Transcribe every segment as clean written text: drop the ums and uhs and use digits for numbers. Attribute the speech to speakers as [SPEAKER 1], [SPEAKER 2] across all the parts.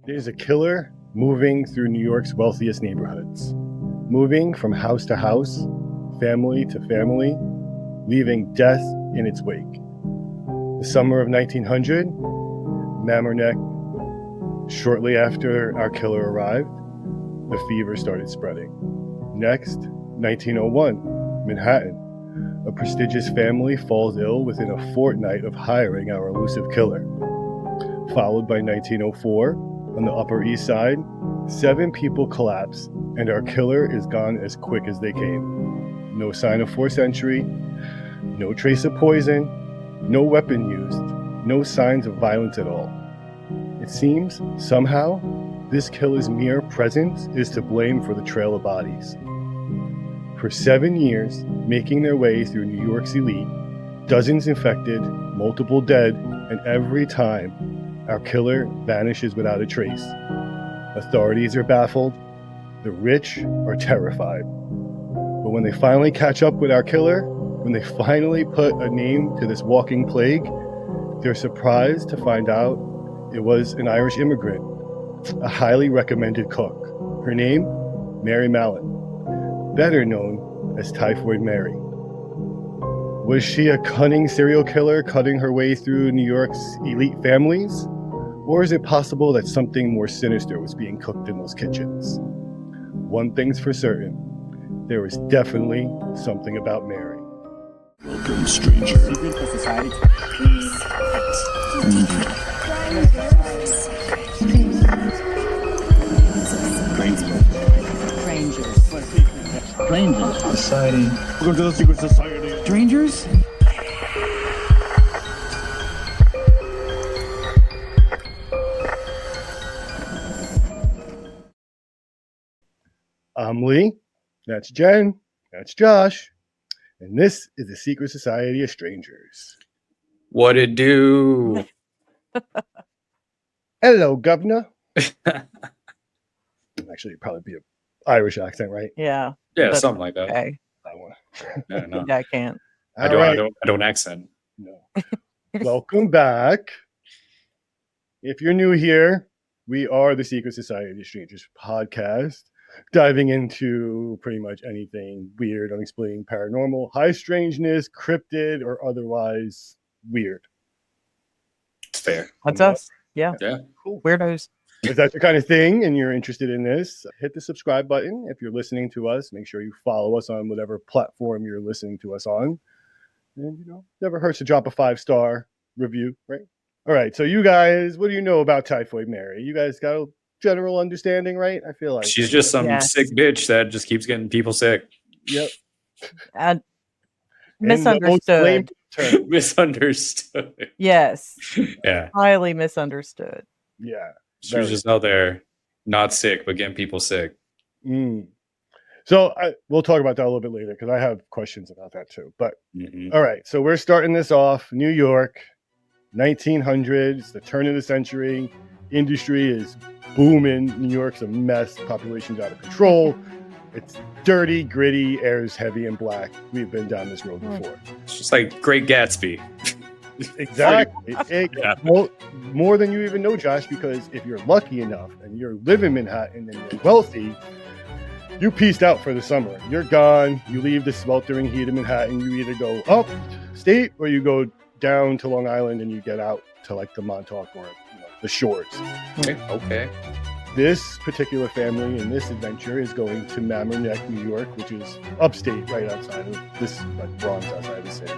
[SPEAKER 1] There's a killer moving through New York's wealthiest neighborhoods, moving from house to house, family to family, leaving death in its wake. The summer of 1900, Mamaroneck. Shortly after our killer arrived, the fever started spreading. Next, 1901, Manhattan. A prestigious family falls ill within a fortnight of hiring our elusive killer. Followed by 1904, on the Upper East Side, 7 people collapse, and our killer is gone as quick as they came. No sign of forced entry, no trace of poison, no weapon used, no signs of violence at all. It seems, somehow, this killer's mere presence is to blame for the trail of bodies. For 7 years, making their way through New York's elite, dozens infected, multiple dead, and every time, our killer vanishes without a trace. Authorities are baffled, the rich are terrified. But when they finally catch up with our killer, when they finally put a name to this walking plague, they're surprised to find out it was an Irish immigrant, a highly recommended cook. Her name, Mary Mallon, better known as Typhoid Mary. Was she a cunning serial killer cutting her way through New York's elite families? Or is it possible that something more sinister was being cooked in those kitchens? One thing's for certain, there was definitely something about Mary.
[SPEAKER 2] Welcome, stranger.
[SPEAKER 3] Secret to society.
[SPEAKER 2] Strangers. Society.
[SPEAKER 3] Welcome to the secret society. Strangers?
[SPEAKER 1] I'm Lee, that's Jen, that's Josh, and this is the Secret Society of Strangers.
[SPEAKER 4] What it do?
[SPEAKER 1] Hello, governor. Actually, it'd probably be an Irish accent, right?
[SPEAKER 5] Yeah.
[SPEAKER 4] Yeah,
[SPEAKER 5] That's
[SPEAKER 4] something like that.
[SPEAKER 5] Okay.
[SPEAKER 1] I want.
[SPEAKER 4] Yeah, no.
[SPEAKER 5] Yeah, I can't.
[SPEAKER 4] I don't accent.
[SPEAKER 1] No. Welcome back. If you're new here, we are the Secret Society of Strangers podcast, diving into pretty much anything weird, unexplained, paranormal, high strangeness, cryptid, or otherwise weird.
[SPEAKER 4] It's fair.
[SPEAKER 5] That's us. Yeah.
[SPEAKER 4] Yeah.
[SPEAKER 1] Cool.
[SPEAKER 5] Weirdos.
[SPEAKER 1] If that's your kind of thing and you're interested in this, hit the subscribe button. If you're listening to us, make sure you follow us on whatever platform you're listening to us on. And, never hurts to drop a 5-star review, right? All right. So you guys, what do you know about Typhoid Mary? You guys got a general understanding, right? I feel like
[SPEAKER 4] She's just some
[SPEAKER 5] Yes.
[SPEAKER 4] sick bitch that just keeps getting people sick.
[SPEAKER 1] Yep.
[SPEAKER 5] And
[SPEAKER 1] In the most lame
[SPEAKER 5] misunderstood.
[SPEAKER 1] term.
[SPEAKER 4] Misunderstood.
[SPEAKER 5] Yes.
[SPEAKER 4] Yeah.
[SPEAKER 5] Highly misunderstood.
[SPEAKER 1] Yeah.
[SPEAKER 4] She was just out there not sick, but getting people sick.
[SPEAKER 1] So we'll talk about that a little bit later because I have questions about that too. But
[SPEAKER 4] Mhm.
[SPEAKER 1] all right, so we're starting this off. New York, 1900s, the turn of the century. Industry is booming. New York's a mess. Population's out of control. It's dirty, gritty, air is heavy and black. We've been down this road before.
[SPEAKER 4] It's just like Great Gatsby.
[SPEAKER 1] Exactly.
[SPEAKER 4] Yeah.
[SPEAKER 1] More than you even know, Josh, because if you're lucky enough and you're living in Manhattan and you're wealthy, you pieced out for the summer. You're gone. You leave the sweltering heat of Manhattan. You either go up state or you go down to Long Island and you get out to like the Montauk or the shores.
[SPEAKER 4] Okay.
[SPEAKER 1] This particular family in this adventure is going to Mamaroneck, New York, which is upstate, right outside of this, like Bronx, outside of the city.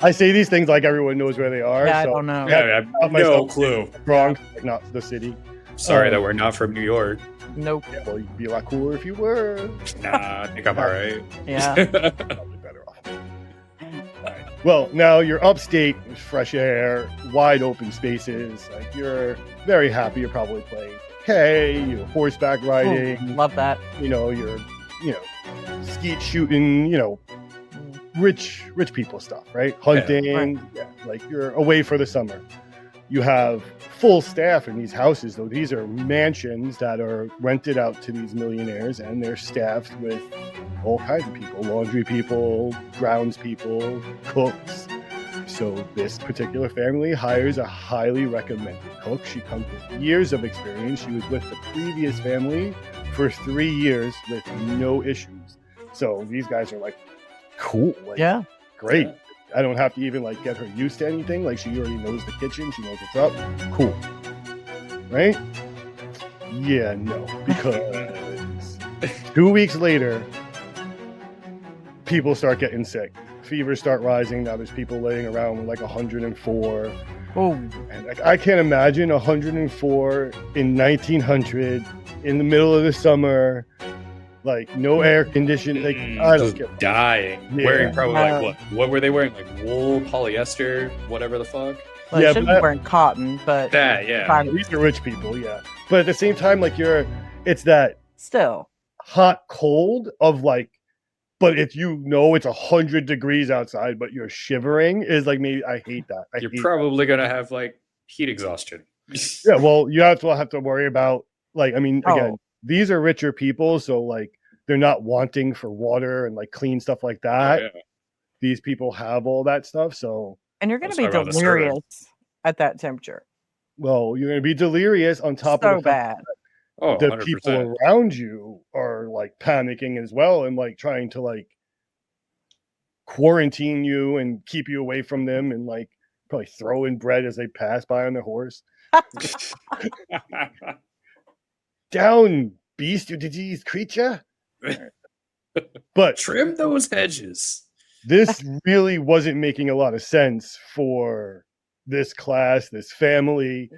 [SPEAKER 1] I say these things like everyone knows where they are.
[SPEAKER 5] Yeah, I
[SPEAKER 1] so
[SPEAKER 5] don't know.
[SPEAKER 4] Yeah, I have no clue.
[SPEAKER 1] Bronx, like not the city.
[SPEAKER 4] Sorry that we're not from New York.
[SPEAKER 5] Nope.
[SPEAKER 1] Yeah, well, you'd be a lot cooler if you were.
[SPEAKER 4] Nah, I think I'm all right.
[SPEAKER 5] Yeah.
[SPEAKER 1] Probably better off. Right. Well, now you're upstate, fresh air, wide open spaces. Like you're very happy. You're probably playing hay, you're horseback riding.
[SPEAKER 5] Love that.
[SPEAKER 1] You're skeet shooting. Rich people stuff, right? Hunting.
[SPEAKER 5] Yeah, right.
[SPEAKER 1] Yeah, like you're away for the summer. You have full staff in these houses, though. These are mansions that are rented out to these millionaires, and they're staffed with all kinds of people: laundry people, grounds people, cooks, So this particular family hires a highly recommended cook. She comes with years of experience. She was with the previous family for 3 years with no issues. So these guys are like, cool, like,
[SPEAKER 5] Yeah.
[SPEAKER 1] great.
[SPEAKER 4] Yeah.
[SPEAKER 1] I don't have to even like get her used to anything. Like, she already knows the kitchen. She knows what's up. Cool. Right? Yeah, no. Because 2 weeks later, people start getting sick. Fevers start rising. Now there's people laying around with like 104.
[SPEAKER 5] Oh,
[SPEAKER 1] And like, I can't imagine 104 in 1900 in the middle of the summer, like no air conditioning. Like, I don't
[SPEAKER 4] Just
[SPEAKER 1] get
[SPEAKER 4] dying.
[SPEAKER 1] Yeah.
[SPEAKER 4] Wearing probably
[SPEAKER 5] Yeah.
[SPEAKER 4] like what were they wearing? Like wool, polyester, whatever the fuck.
[SPEAKER 5] well,
[SPEAKER 1] Yeah,
[SPEAKER 5] it shouldn't
[SPEAKER 1] but
[SPEAKER 5] be wearing cotton, but
[SPEAKER 4] That, yeah.
[SPEAKER 5] kind of
[SPEAKER 1] These are rich people, yeah. But at the same time, like, it's that
[SPEAKER 5] still.
[SPEAKER 1] hot cold of like, but if you know it's 100 degrees outside, but you're shivering, is like, maybe I hate that. I
[SPEAKER 4] You're
[SPEAKER 1] hate
[SPEAKER 4] probably gonna have like heat exhaustion.
[SPEAKER 1] Yeah, well, you have to worry about, like, I mean, again,
[SPEAKER 5] Oh.
[SPEAKER 1] these are richer people, so like they're not wanting for water and like clean stuff like
[SPEAKER 4] Oh,
[SPEAKER 1] that.
[SPEAKER 4] yeah.
[SPEAKER 1] These people have all that stuff, so
[SPEAKER 5] And you're going to
[SPEAKER 4] Let's
[SPEAKER 5] be
[SPEAKER 4] talk about the survey.
[SPEAKER 5] delirious at that temperature.
[SPEAKER 1] well, you're gonna be delirious on top
[SPEAKER 5] So
[SPEAKER 1] of the fact
[SPEAKER 5] bad.
[SPEAKER 4] Oh,
[SPEAKER 1] the
[SPEAKER 4] 100%.
[SPEAKER 1] people around you are like panicking as well and like trying to like quarantine you and keep you away from them and like probably throw in bread as they pass by on their horse. Down, beast, you diseased creature. But
[SPEAKER 4] Trim those hedges.
[SPEAKER 1] this really wasn't making a lot of sense for this class, this family,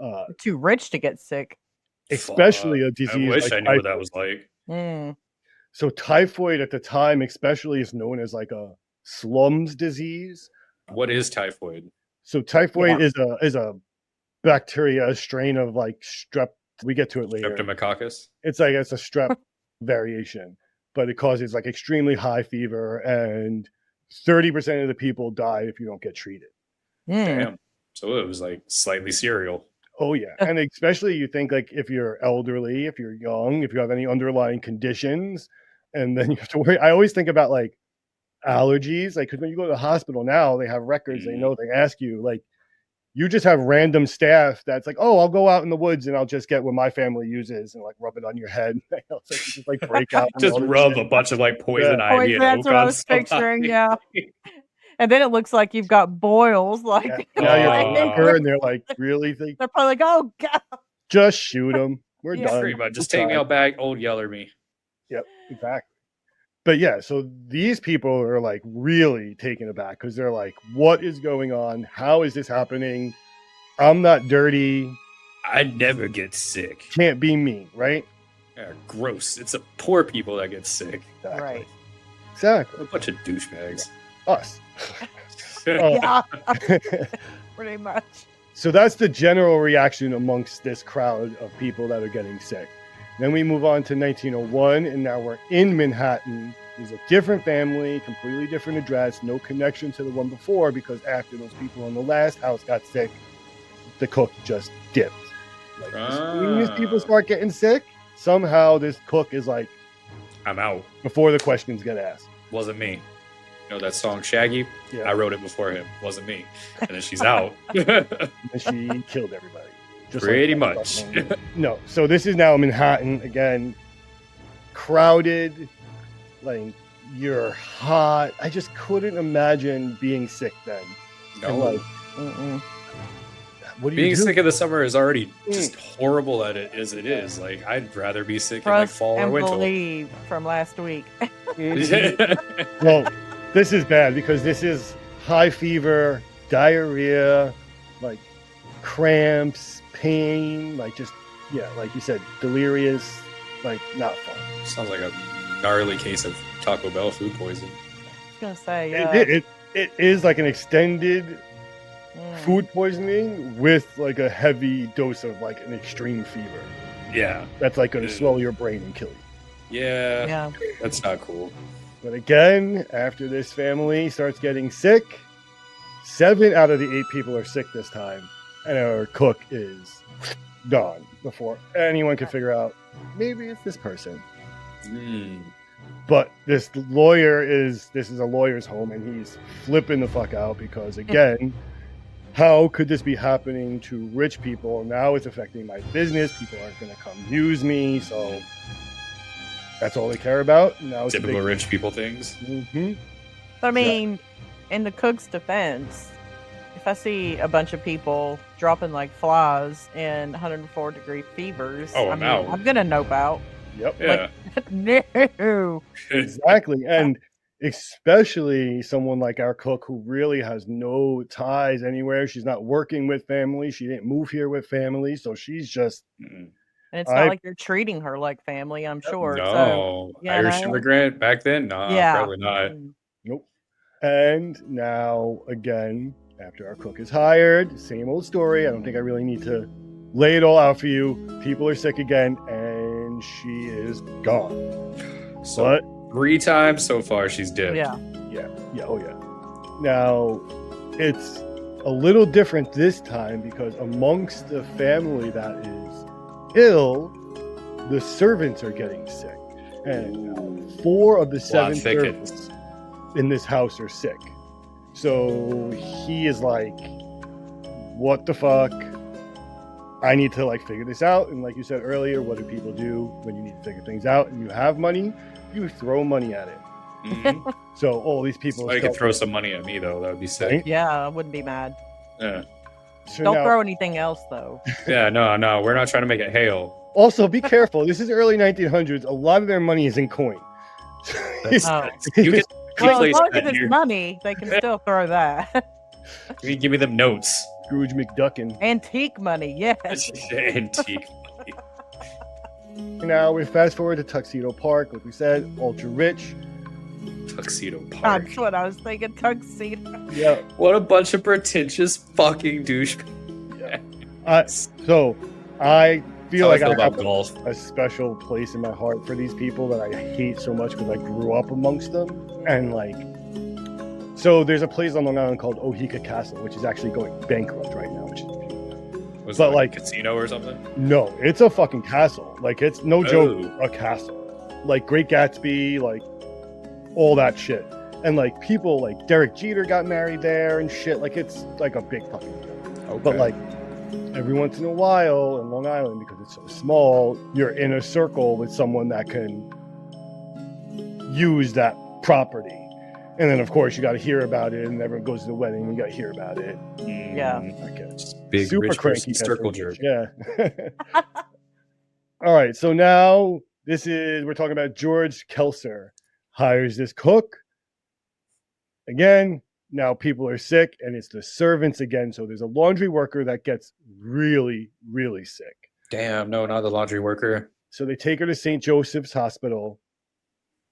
[SPEAKER 5] You're too rich to get sick.
[SPEAKER 1] especially a
[SPEAKER 4] I
[SPEAKER 1] disease
[SPEAKER 4] wish
[SPEAKER 1] like
[SPEAKER 4] I knew what that
[SPEAKER 1] typhoid.
[SPEAKER 4] was like.
[SPEAKER 5] Mm.
[SPEAKER 1] So typhoid at the time, especially, is known as like a slums disease.
[SPEAKER 4] What is typhoid?
[SPEAKER 1] So typhoid is a bacteria, a strain of like strep. We get to it later.
[SPEAKER 4] Streptococcus?
[SPEAKER 1] It's like it's a strep variation, but it causes like extremely high fever, and 30% of the people die if you don't get treated.
[SPEAKER 5] Mm.
[SPEAKER 4] Damn. So it was like slightly cereal.
[SPEAKER 1] Oh yeah, and especially you think like if you're elderly, if you're young, if you have any underlying conditions, and then you have to worry. I always think about like allergies, like because when you go to the hospital now, they have records. They know, they ask you, like, you just have random staff that's like, oh, I'll go out in the woods and I'll just get what my family uses and like rub it on your head. It's like you just like break out. and
[SPEAKER 4] Just
[SPEAKER 1] all this
[SPEAKER 4] rub
[SPEAKER 1] shit.
[SPEAKER 4] a bunch of like poison
[SPEAKER 1] Yeah.
[SPEAKER 4] ivy and
[SPEAKER 5] That's
[SPEAKER 4] oak
[SPEAKER 5] what I
[SPEAKER 4] on
[SPEAKER 5] was picturing,
[SPEAKER 4] somebody.
[SPEAKER 5] yeah. And then it looks like you've got boils. Like,
[SPEAKER 1] Yeah. Now you're
[SPEAKER 4] Oh.
[SPEAKER 1] deeper, and they're like, really? Think
[SPEAKER 5] they're probably like, oh, God.
[SPEAKER 1] just shoot them. We're
[SPEAKER 5] Yeah.
[SPEAKER 1] done.
[SPEAKER 4] Pretty much. Just
[SPEAKER 1] We'll
[SPEAKER 4] take me
[SPEAKER 1] try.
[SPEAKER 4] out back, old Yeller me.
[SPEAKER 1] Yep, exactly. But yeah, so these people are like really taken aback because they're like, what is going on? How is this happening? I'm not dirty.
[SPEAKER 4] I never get sick.
[SPEAKER 1] Can't be me, right?
[SPEAKER 4] Yeah, gross. It's the poor people that get sick.
[SPEAKER 1] Exactly.
[SPEAKER 5] Right.
[SPEAKER 1] Exactly.
[SPEAKER 4] A bunch of douchebags.
[SPEAKER 1] Us.
[SPEAKER 5] Yeah. Pretty much.
[SPEAKER 1] So that's the general reaction amongst this crowd of people that are getting sick. Then we move on to 1901, and now we're in Manhattan. There's a different family, completely different address, no connection to the one before, because after those people in the last house got sick, the cook just dipped. Like, as soon as people start getting sick, somehow this cook is like,
[SPEAKER 4] I'm out.
[SPEAKER 1] before the questions get asked.
[SPEAKER 4] Wasn't me. You know that song Shaggy?
[SPEAKER 1] Yeah.
[SPEAKER 4] I wrote it before him. Wasn't me. And then she's out.
[SPEAKER 1] And she killed everybody. Just
[SPEAKER 4] Pretty
[SPEAKER 1] like
[SPEAKER 4] much.
[SPEAKER 1] No, so this is now Manhattan again, crowded, like, you're hot. I just couldn't imagine being sick then. And
[SPEAKER 4] No.
[SPEAKER 1] like,
[SPEAKER 5] Mm-mm.
[SPEAKER 1] what do you
[SPEAKER 4] Being
[SPEAKER 1] do?
[SPEAKER 4] sick in the summer is already just horrible at it as it is. Like, I'd rather be sick in like
[SPEAKER 5] Trust
[SPEAKER 4] fall or
[SPEAKER 5] and
[SPEAKER 4] winter.
[SPEAKER 5] believe from last week.
[SPEAKER 1] Well, this is bad because this is high fever, diarrhea, like cramps, pain, like just, yeah, like you said, delirious, like not fun.
[SPEAKER 4] Sounds like a gnarly case of Taco Bell food poisoning.
[SPEAKER 5] I was going to say,
[SPEAKER 1] It is like an extended
[SPEAKER 5] mm.
[SPEAKER 1] food poisoning with like a heavy dose of like an extreme fever.
[SPEAKER 4] Yeah.
[SPEAKER 1] That's like going to swell your brain and kill you.
[SPEAKER 4] Yeah.
[SPEAKER 5] Yeah.
[SPEAKER 4] That's not cool.
[SPEAKER 1] But again, after this family starts getting sick, 7 out of the 8 people are sick this time, and our cook is gone before anyone can figure out maybe it's this person. But this is a lawyer's home, and he's flipping the fuck out because, again, how could this be happening to rich people? Now it's affecting my business. People aren't going to come use me, so that's all they care about. Now it's
[SPEAKER 4] Typical rich people things.
[SPEAKER 1] Mm-hmm.
[SPEAKER 5] But I mean, in the cook's defense, if I see a bunch of people dropping like flies in 104-degree fevers,
[SPEAKER 4] I'm out.
[SPEAKER 5] I'm gonna nope out.
[SPEAKER 1] Yep.
[SPEAKER 4] Yeah.
[SPEAKER 5] Like, no.
[SPEAKER 1] Exactly. And especially someone like our cook who really has no ties anywhere. She's not working with family. She didn't move here with family. So she's just.
[SPEAKER 4] Mm.
[SPEAKER 5] And it's not like you're treating her like family, I'm sure.
[SPEAKER 4] No.
[SPEAKER 5] So,
[SPEAKER 4] Irish immigrant back then? Nah,
[SPEAKER 5] yeah.
[SPEAKER 4] probably not.
[SPEAKER 1] Nope. And now, again, after our cook is hired, same old story. I don't think I really need to lay it all out for you. People are sick again, and she is gone.
[SPEAKER 4] So 3 times so far she's dead.
[SPEAKER 5] Yeah.
[SPEAKER 1] Oh yeah. Now, it's a little different this time because amongst the family that is ill, the servants are getting sick. And 4 of the 7 servants in this house are sick. So he is like, what the fuck? I need to like figure this out. And like you said earlier, what do people do when you need to figure things out and you have money? You throw money at it.
[SPEAKER 4] Mm-hmm.
[SPEAKER 1] So all these people.
[SPEAKER 4] Somebody could throw some money at me though. That would be sick.
[SPEAKER 1] Right?
[SPEAKER 5] Yeah, I wouldn't be mad.
[SPEAKER 4] Yeah.
[SPEAKER 1] So
[SPEAKER 5] Don't
[SPEAKER 1] now,
[SPEAKER 5] throw anything else though.
[SPEAKER 4] Yeah, no. We're not trying to make it hail.
[SPEAKER 1] also, be careful. This is early 1900s. A lot of their money is in coin.
[SPEAKER 5] Oh.
[SPEAKER 4] You can
[SPEAKER 5] Well, as
[SPEAKER 4] replace
[SPEAKER 5] long
[SPEAKER 4] that
[SPEAKER 5] as
[SPEAKER 4] here.
[SPEAKER 5] it's money, they can still throw that.
[SPEAKER 4] You give me them notes.
[SPEAKER 1] Scrooge McDuckin.
[SPEAKER 5] Antique money, yes.
[SPEAKER 4] Antique.
[SPEAKER 1] Now we fast forward to Tuxedo Park. Like we said, ultra rich.
[SPEAKER 4] Tuxedo Park.
[SPEAKER 5] That's what I was thinking. Tuxedo.
[SPEAKER 1] Yeah.
[SPEAKER 4] What a bunch of pretentious fucking douche.
[SPEAKER 1] So I feel like I
[SPEAKER 4] about
[SPEAKER 1] have
[SPEAKER 4] golf.
[SPEAKER 1] a special place in my heart for these people that I hate so much because I grew up amongst them. And like, so there's a place on Long Island called Ohika Castle, which is actually going bankrupt right now, which is
[SPEAKER 4] Was
[SPEAKER 1] but
[SPEAKER 4] it
[SPEAKER 1] like
[SPEAKER 4] a casino or something?
[SPEAKER 1] no, it's a fucking castle. Like it's no joke,
[SPEAKER 4] Oh.
[SPEAKER 1] a castle. Like Great Gatsby, like all that shit. And like people like Derek Jeter got married there and shit. Like it's like a big fucking deal.
[SPEAKER 4] Okay.
[SPEAKER 1] But like every once in a while in Long Island, because it's so small, you're in a circle with someone that can use that property. And then of course you got to hear about it, and everyone goes to the wedding. You got to hear about it.
[SPEAKER 5] Yeah.
[SPEAKER 1] Okay.
[SPEAKER 4] Big
[SPEAKER 1] Super
[SPEAKER 4] rich
[SPEAKER 1] cranky
[SPEAKER 4] person circle jerk.
[SPEAKER 1] Yeah. All right. So now we're talking about George Kelser hires this cook. Again, now people are sick, and it's the servants again. So there's a laundry worker that gets really, really sick.
[SPEAKER 4] Damn, no, not the laundry worker.
[SPEAKER 1] So they take her to St. Joseph's Hospital,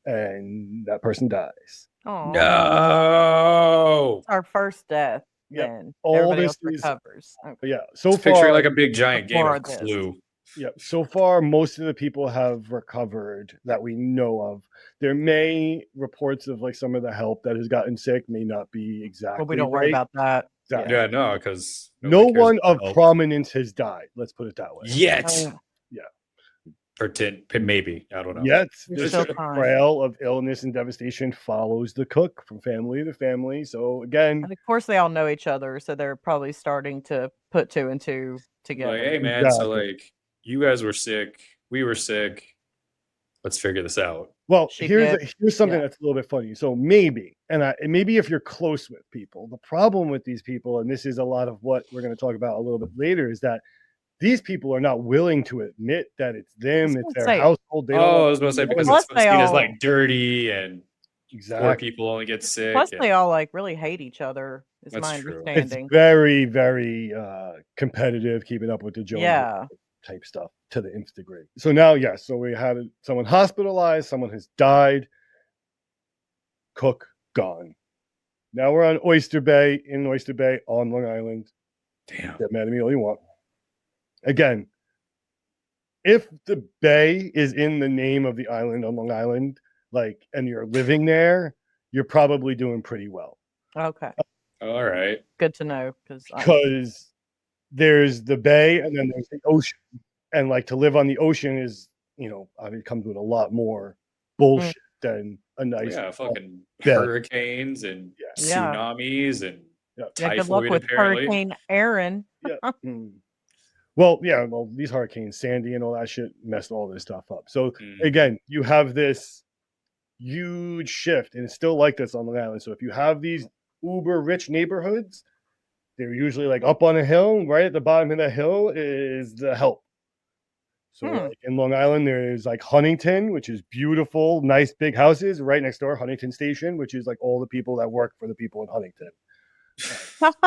[SPEAKER 1] and that person dies.
[SPEAKER 5] Oh,
[SPEAKER 4] No.
[SPEAKER 5] our first death.
[SPEAKER 1] Yep.
[SPEAKER 5] Then
[SPEAKER 1] All
[SPEAKER 5] everybody
[SPEAKER 1] this
[SPEAKER 5] else
[SPEAKER 1] is-
[SPEAKER 5] recovers. Okay.
[SPEAKER 1] But yeah, so
[SPEAKER 4] Just picturing
[SPEAKER 1] far,
[SPEAKER 4] like a big giant game
[SPEAKER 5] More
[SPEAKER 4] of
[SPEAKER 5] of this.
[SPEAKER 4] Clue.
[SPEAKER 1] yeah, so far most of the people have recovered that we know of. There may reports of like some of the help that has gotten sick may not be exactly.
[SPEAKER 5] But we don't worry
[SPEAKER 1] right.
[SPEAKER 5] about that.
[SPEAKER 1] Exactly.
[SPEAKER 4] Yeah, no, because
[SPEAKER 1] No one of prominence has died. Let's put it that way.
[SPEAKER 4] yet.
[SPEAKER 5] Oh,
[SPEAKER 4] Pretend, maybe. I don't know.
[SPEAKER 1] Yet
[SPEAKER 5] There's
[SPEAKER 1] this
[SPEAKER 5] still time.
[SPEAKER 1] trail of illness and devastation follows the cook from family to family. So again,
[SPEAKER 5] and of course, they all know each other, so they're probably starting to put 2 and 2 together.
[SPEAKER 4] Like, hey man, so
[SPEAKER 1] Exactly.
[SPEAKER 4] like you guys were sick, we were sick. Let's figure this out.
[SPEAKER 1] well,
[SPEAKER 5] She
[SPEAKER 1] here's
[SPEAKER 5] did.
[SPEAKER 1] something
[SPEAKER 5] Yeah.
[SPEAKER 1] that's a little bit funny. So maybe if you're close with people, the problem with these people, and this is a lot of what we're going to talk about a little bit later, is that these people are not willing to admit that it's them, it's their
[SPEAKER 5] say-
[SPEAKER 1] household. They don't
[SPEAKER 4] Oh, I
[SPEAKER 1] want
[SPEAKER 4] was going to say
[SPEAKER 1] to know
[SPEAKER 4] because
[SPEAKER 1] it.
[SPEAKER 5] Plus
[SPEAKER 4] it's
[SPEAKER 5] they
[SPEAKER 4] seen as
[SPEAKER 5] all-
[SPEAKER 4] like dirty and poor
[SPEAKER 1] Exactly.
[SPEAKER 4] people only get sick.
[SPEAKER 5] Plus,
[SPEAKER 4] and-
[SPEAKER 5] they all like really hate each other. Is
[SPEAKER 4] That's
[SPEAKER 5] my
[SPEAKER 4] true.
[SPEAKER 1] It's
[SPEAKER 5] understanding.
[SPEAKER 1] very, very competitive, keeping up with the Jones
[SPEAKER 5] Yeah.
[SPEAKER 1] type stuff to the nth degree. So now, yes, so we had someone hospitalized, someone has died, cook gone. Now we're on Oyster Bay, on Long Island.
[SPEAKER 4] Damn.
[SPEAKER 1] Get mad at me all you want. Again, if the bay is in the name of the island on Long Island, like, and you're living there, you're probably doing pretty well.
[SPEAKER 5] Okay.
[SPEAKER 4] All right.
[SPEAKER 5] Good to know
[SPEAKER 1] Because there's the bay and then there's the ocean. And like to live on the ocean is, it comes with a lot more bullshit. than a nice
[SPEAKER 4] fucking
[SPEAKER 1] bed.
[SPEAKER 4] hurricanes and
[SPEAKER 1] Yeah.
[SPEAKER 5] Yeah.
[SPEAKER 4] tsunamis and
[SPEAKER 1] Yeah.
[SPEAKER 5] Yeah, good luck
[SPEAKER 4] typhoid,
[SPEAKER 5] with
[SPEAKER 4] apparently.
[SPEAKER 5] Hurricane Aaron.
[SPEAKER 1] Yeah. Well, yeah, well, these hurricanes, Sandy and all that shit messed all this stuff up. So again, you have this huge shift, and it's still like this on Long Island. So if you have these uber rich neighborhoods, they're usually like up on a hill. Right at the bottom of the hill is the help. So like in Long Island, there's like Huntington, which is beautiful, nice big houses. Right next door, Huntington Station, which is like all the people that work for the people in Huntington.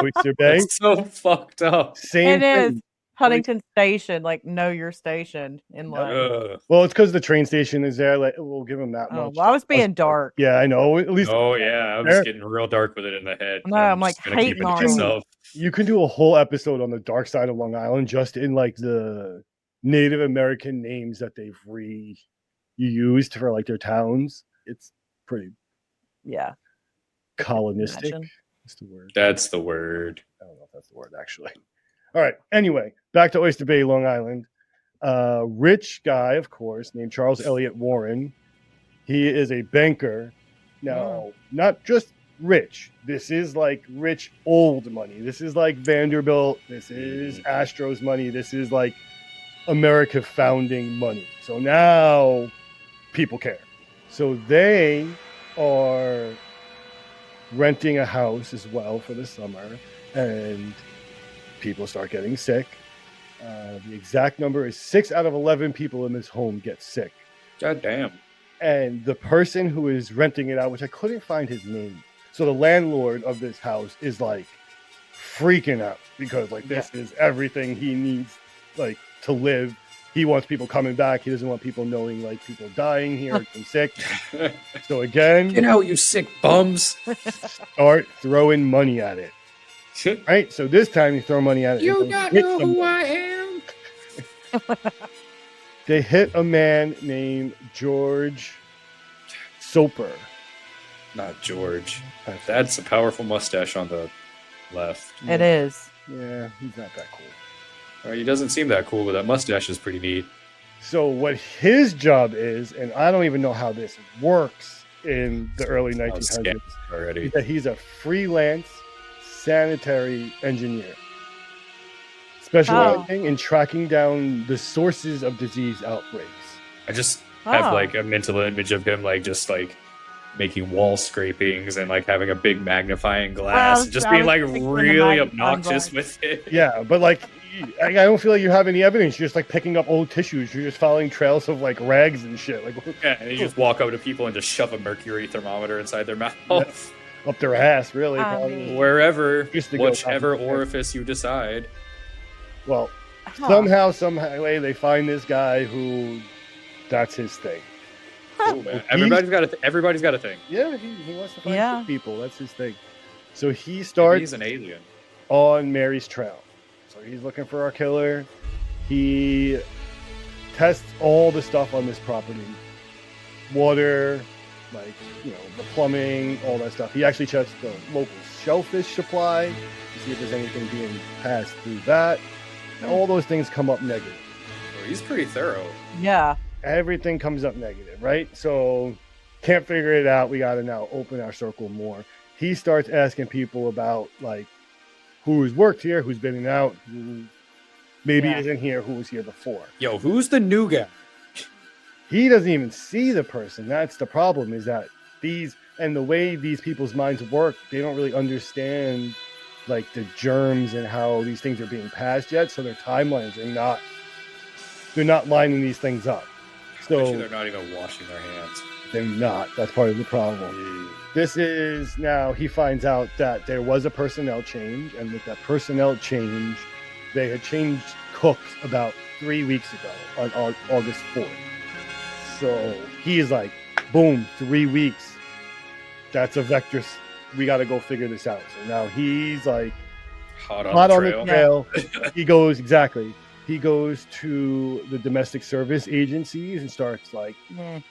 [SPEAKER 1] Oyster Bay,
[SPEAKER 4] That's so fucked up.
[SPEAKER 1] same
[SPEAKER 5] It is.
[SPEAKER 1] thing.
[SPEAKER 5] Huntington Station, like know your station in life.
[SPEAKER 1] Well, it's because the train station is there. Like, we'll give them that
[SPEAKER 5] Oh,
[SPEAKER 1] much.
[SPEAKER 5] well, I was being dark.
[SPEAKER 1] Yeah, I know. At least
[SPEAKER 4] Oh yeah, I was getting real dark with it in the head.
[SPEAKER 5] No, I'm like
[SPEAKER 4] just gonna keep
[SPEAKER 5] hating
[SPEAKER 4] it to
[SPEAKER 5] on 'em.
[SPEAKER 4] myself.
[SPEAKER 1] you can do a whole episode on the dark side of Long Island, just in like the Native American names that they've reused for like their towns. It's pretty
[SPEAKER 5] Yeah.
[SPEAKER 1] colonistic.
[SPEAKER 5] Imagine.
[SPEAKER 1] What's the word?
[SPEAKER 4] That's the word.
[SPEAKER 1] I don't know if that's the word actually. All right. Anyway, back to Oyster Bay, Long Island. Rich guy, of course, named Charles Elliott Warren. He is a banker. Now, not just rich. This is like rich old money. This is like Vanderbilt. This is Astros money. This is like America founding money. So now people care. So they are renting a house as well for the summer, and people start getting sick. The exact number is 6 out of 11 people in this home get sick.
[SPEAKER 4] God damn.
[SPEAKER 1] And the person who is renting it out, which I couldn't find his name. So the landlord of this house is like freaking out because like this is everything he needs like to live. He wants people coming back. He doesn't want people knowing like people dying here and sick. So again,
[SPEAKER 4] Get out, you sick bums.
[SPEAKER 1] start throwing money at it. Right? So this time you throw money at it.
[SPEAKER 4] You
[SPEAKER 1] and
[SPEAKER 4] not
[SPEAKER 1] hit
[SPEAKER 4] know
[SPEAKER 1] somebody.
[SPEAKER 4] who I am.
[SPEAKER 1] They hit a man named George Soper.
[SPEAKER 4] Not George. That's a powerful mustache on the left.
[SPEAKER 5] It is.
[SPEAKER 1] Yeah, he's not that cool.
[SPEAKER 4] He doesn't seem that cool, but that mustache is pretty neat.
[SPEAKER 1] So what his job is, and I don't even know how this works in the early 1900s,
[SPEAKER 4] already.
[SPEAKER 1] is that he's a freelance sanitary engineer, specializing in tracking down the sources of disease outbreaks.
[SPEAKER 4] I just have like a mental image of him like just like making wall scrapings and like having a big magnifying glass and just being like really obnoxious with it.
[SPEAKER 1] Yeah, but like I don't feel like you have any evidence. You're just like picking up old tissues. You're just following trails of like rags and shit. Like
[SPEAKER 4] yeah, and you just walk up to people and just shove a mercury thermometer inside their mouth.
[SPEAKER 1] Up their ass, really.
[SPEAKER 5] Probably.
[SPEAKER 4] Wherever,
[SPEAKER 1] Just to go
[SPEAKER 4] whichever
[SPEAKER 1] top of the
[SPEAKER 4] orifice you decide.
[SPEAKER 1] Well, somehow, they find this guy who that's his thing.
[SPEAKER 4] Cool, man. Everybody's got a thing.
[SPEAKER 1] Yeah, he wants to find sick people. That's his thing. So he starts.
[SPEAKER 4] Maybe he's an alien.
[SPEAKER 1] On Mary's trail. So he's looking for our killer. He tests all the stuff on this property. Water, like, you know, the plumbing, all that stuff. He actually checks the local shellfish supply to see if there's anything being passed through that. And all those things come up negative.
[SPEAKER 4] Oh, he's pretty thorough.
[SPEAKER 5] Yeah.
[SPEAKER 1] Everything comes up negative, right? So can't figure it out. We got to now open our circle more. He starts asking people about like who's worked here, who's been in and out, who maybe isn't here, who was here before.
[SPEAKER 4] Yo, who's the new guy?
[SPEAKER 1] He doesn't even see the person. That's the problem, is that the way these people's minds work, they don't really understand like the germs and how these things are being passed yet. So their timelines are they're not lining these things up. So
[SPEAKER 4] they're not even washing their hands.
[SPEAKER 1] They're not. That's part of the problem. This is now he finds out that there was a personnel change, and with that personnel change, they had changed cooks about 3 weeks ago on August 4th. So he's like, boom, 3 weeks. That's a vector. We got to go figure this out. So now he's like
[SPEAKER 4] hot on the
[SPEAKER 1] trail. He goes to the domestic service agencies and starts like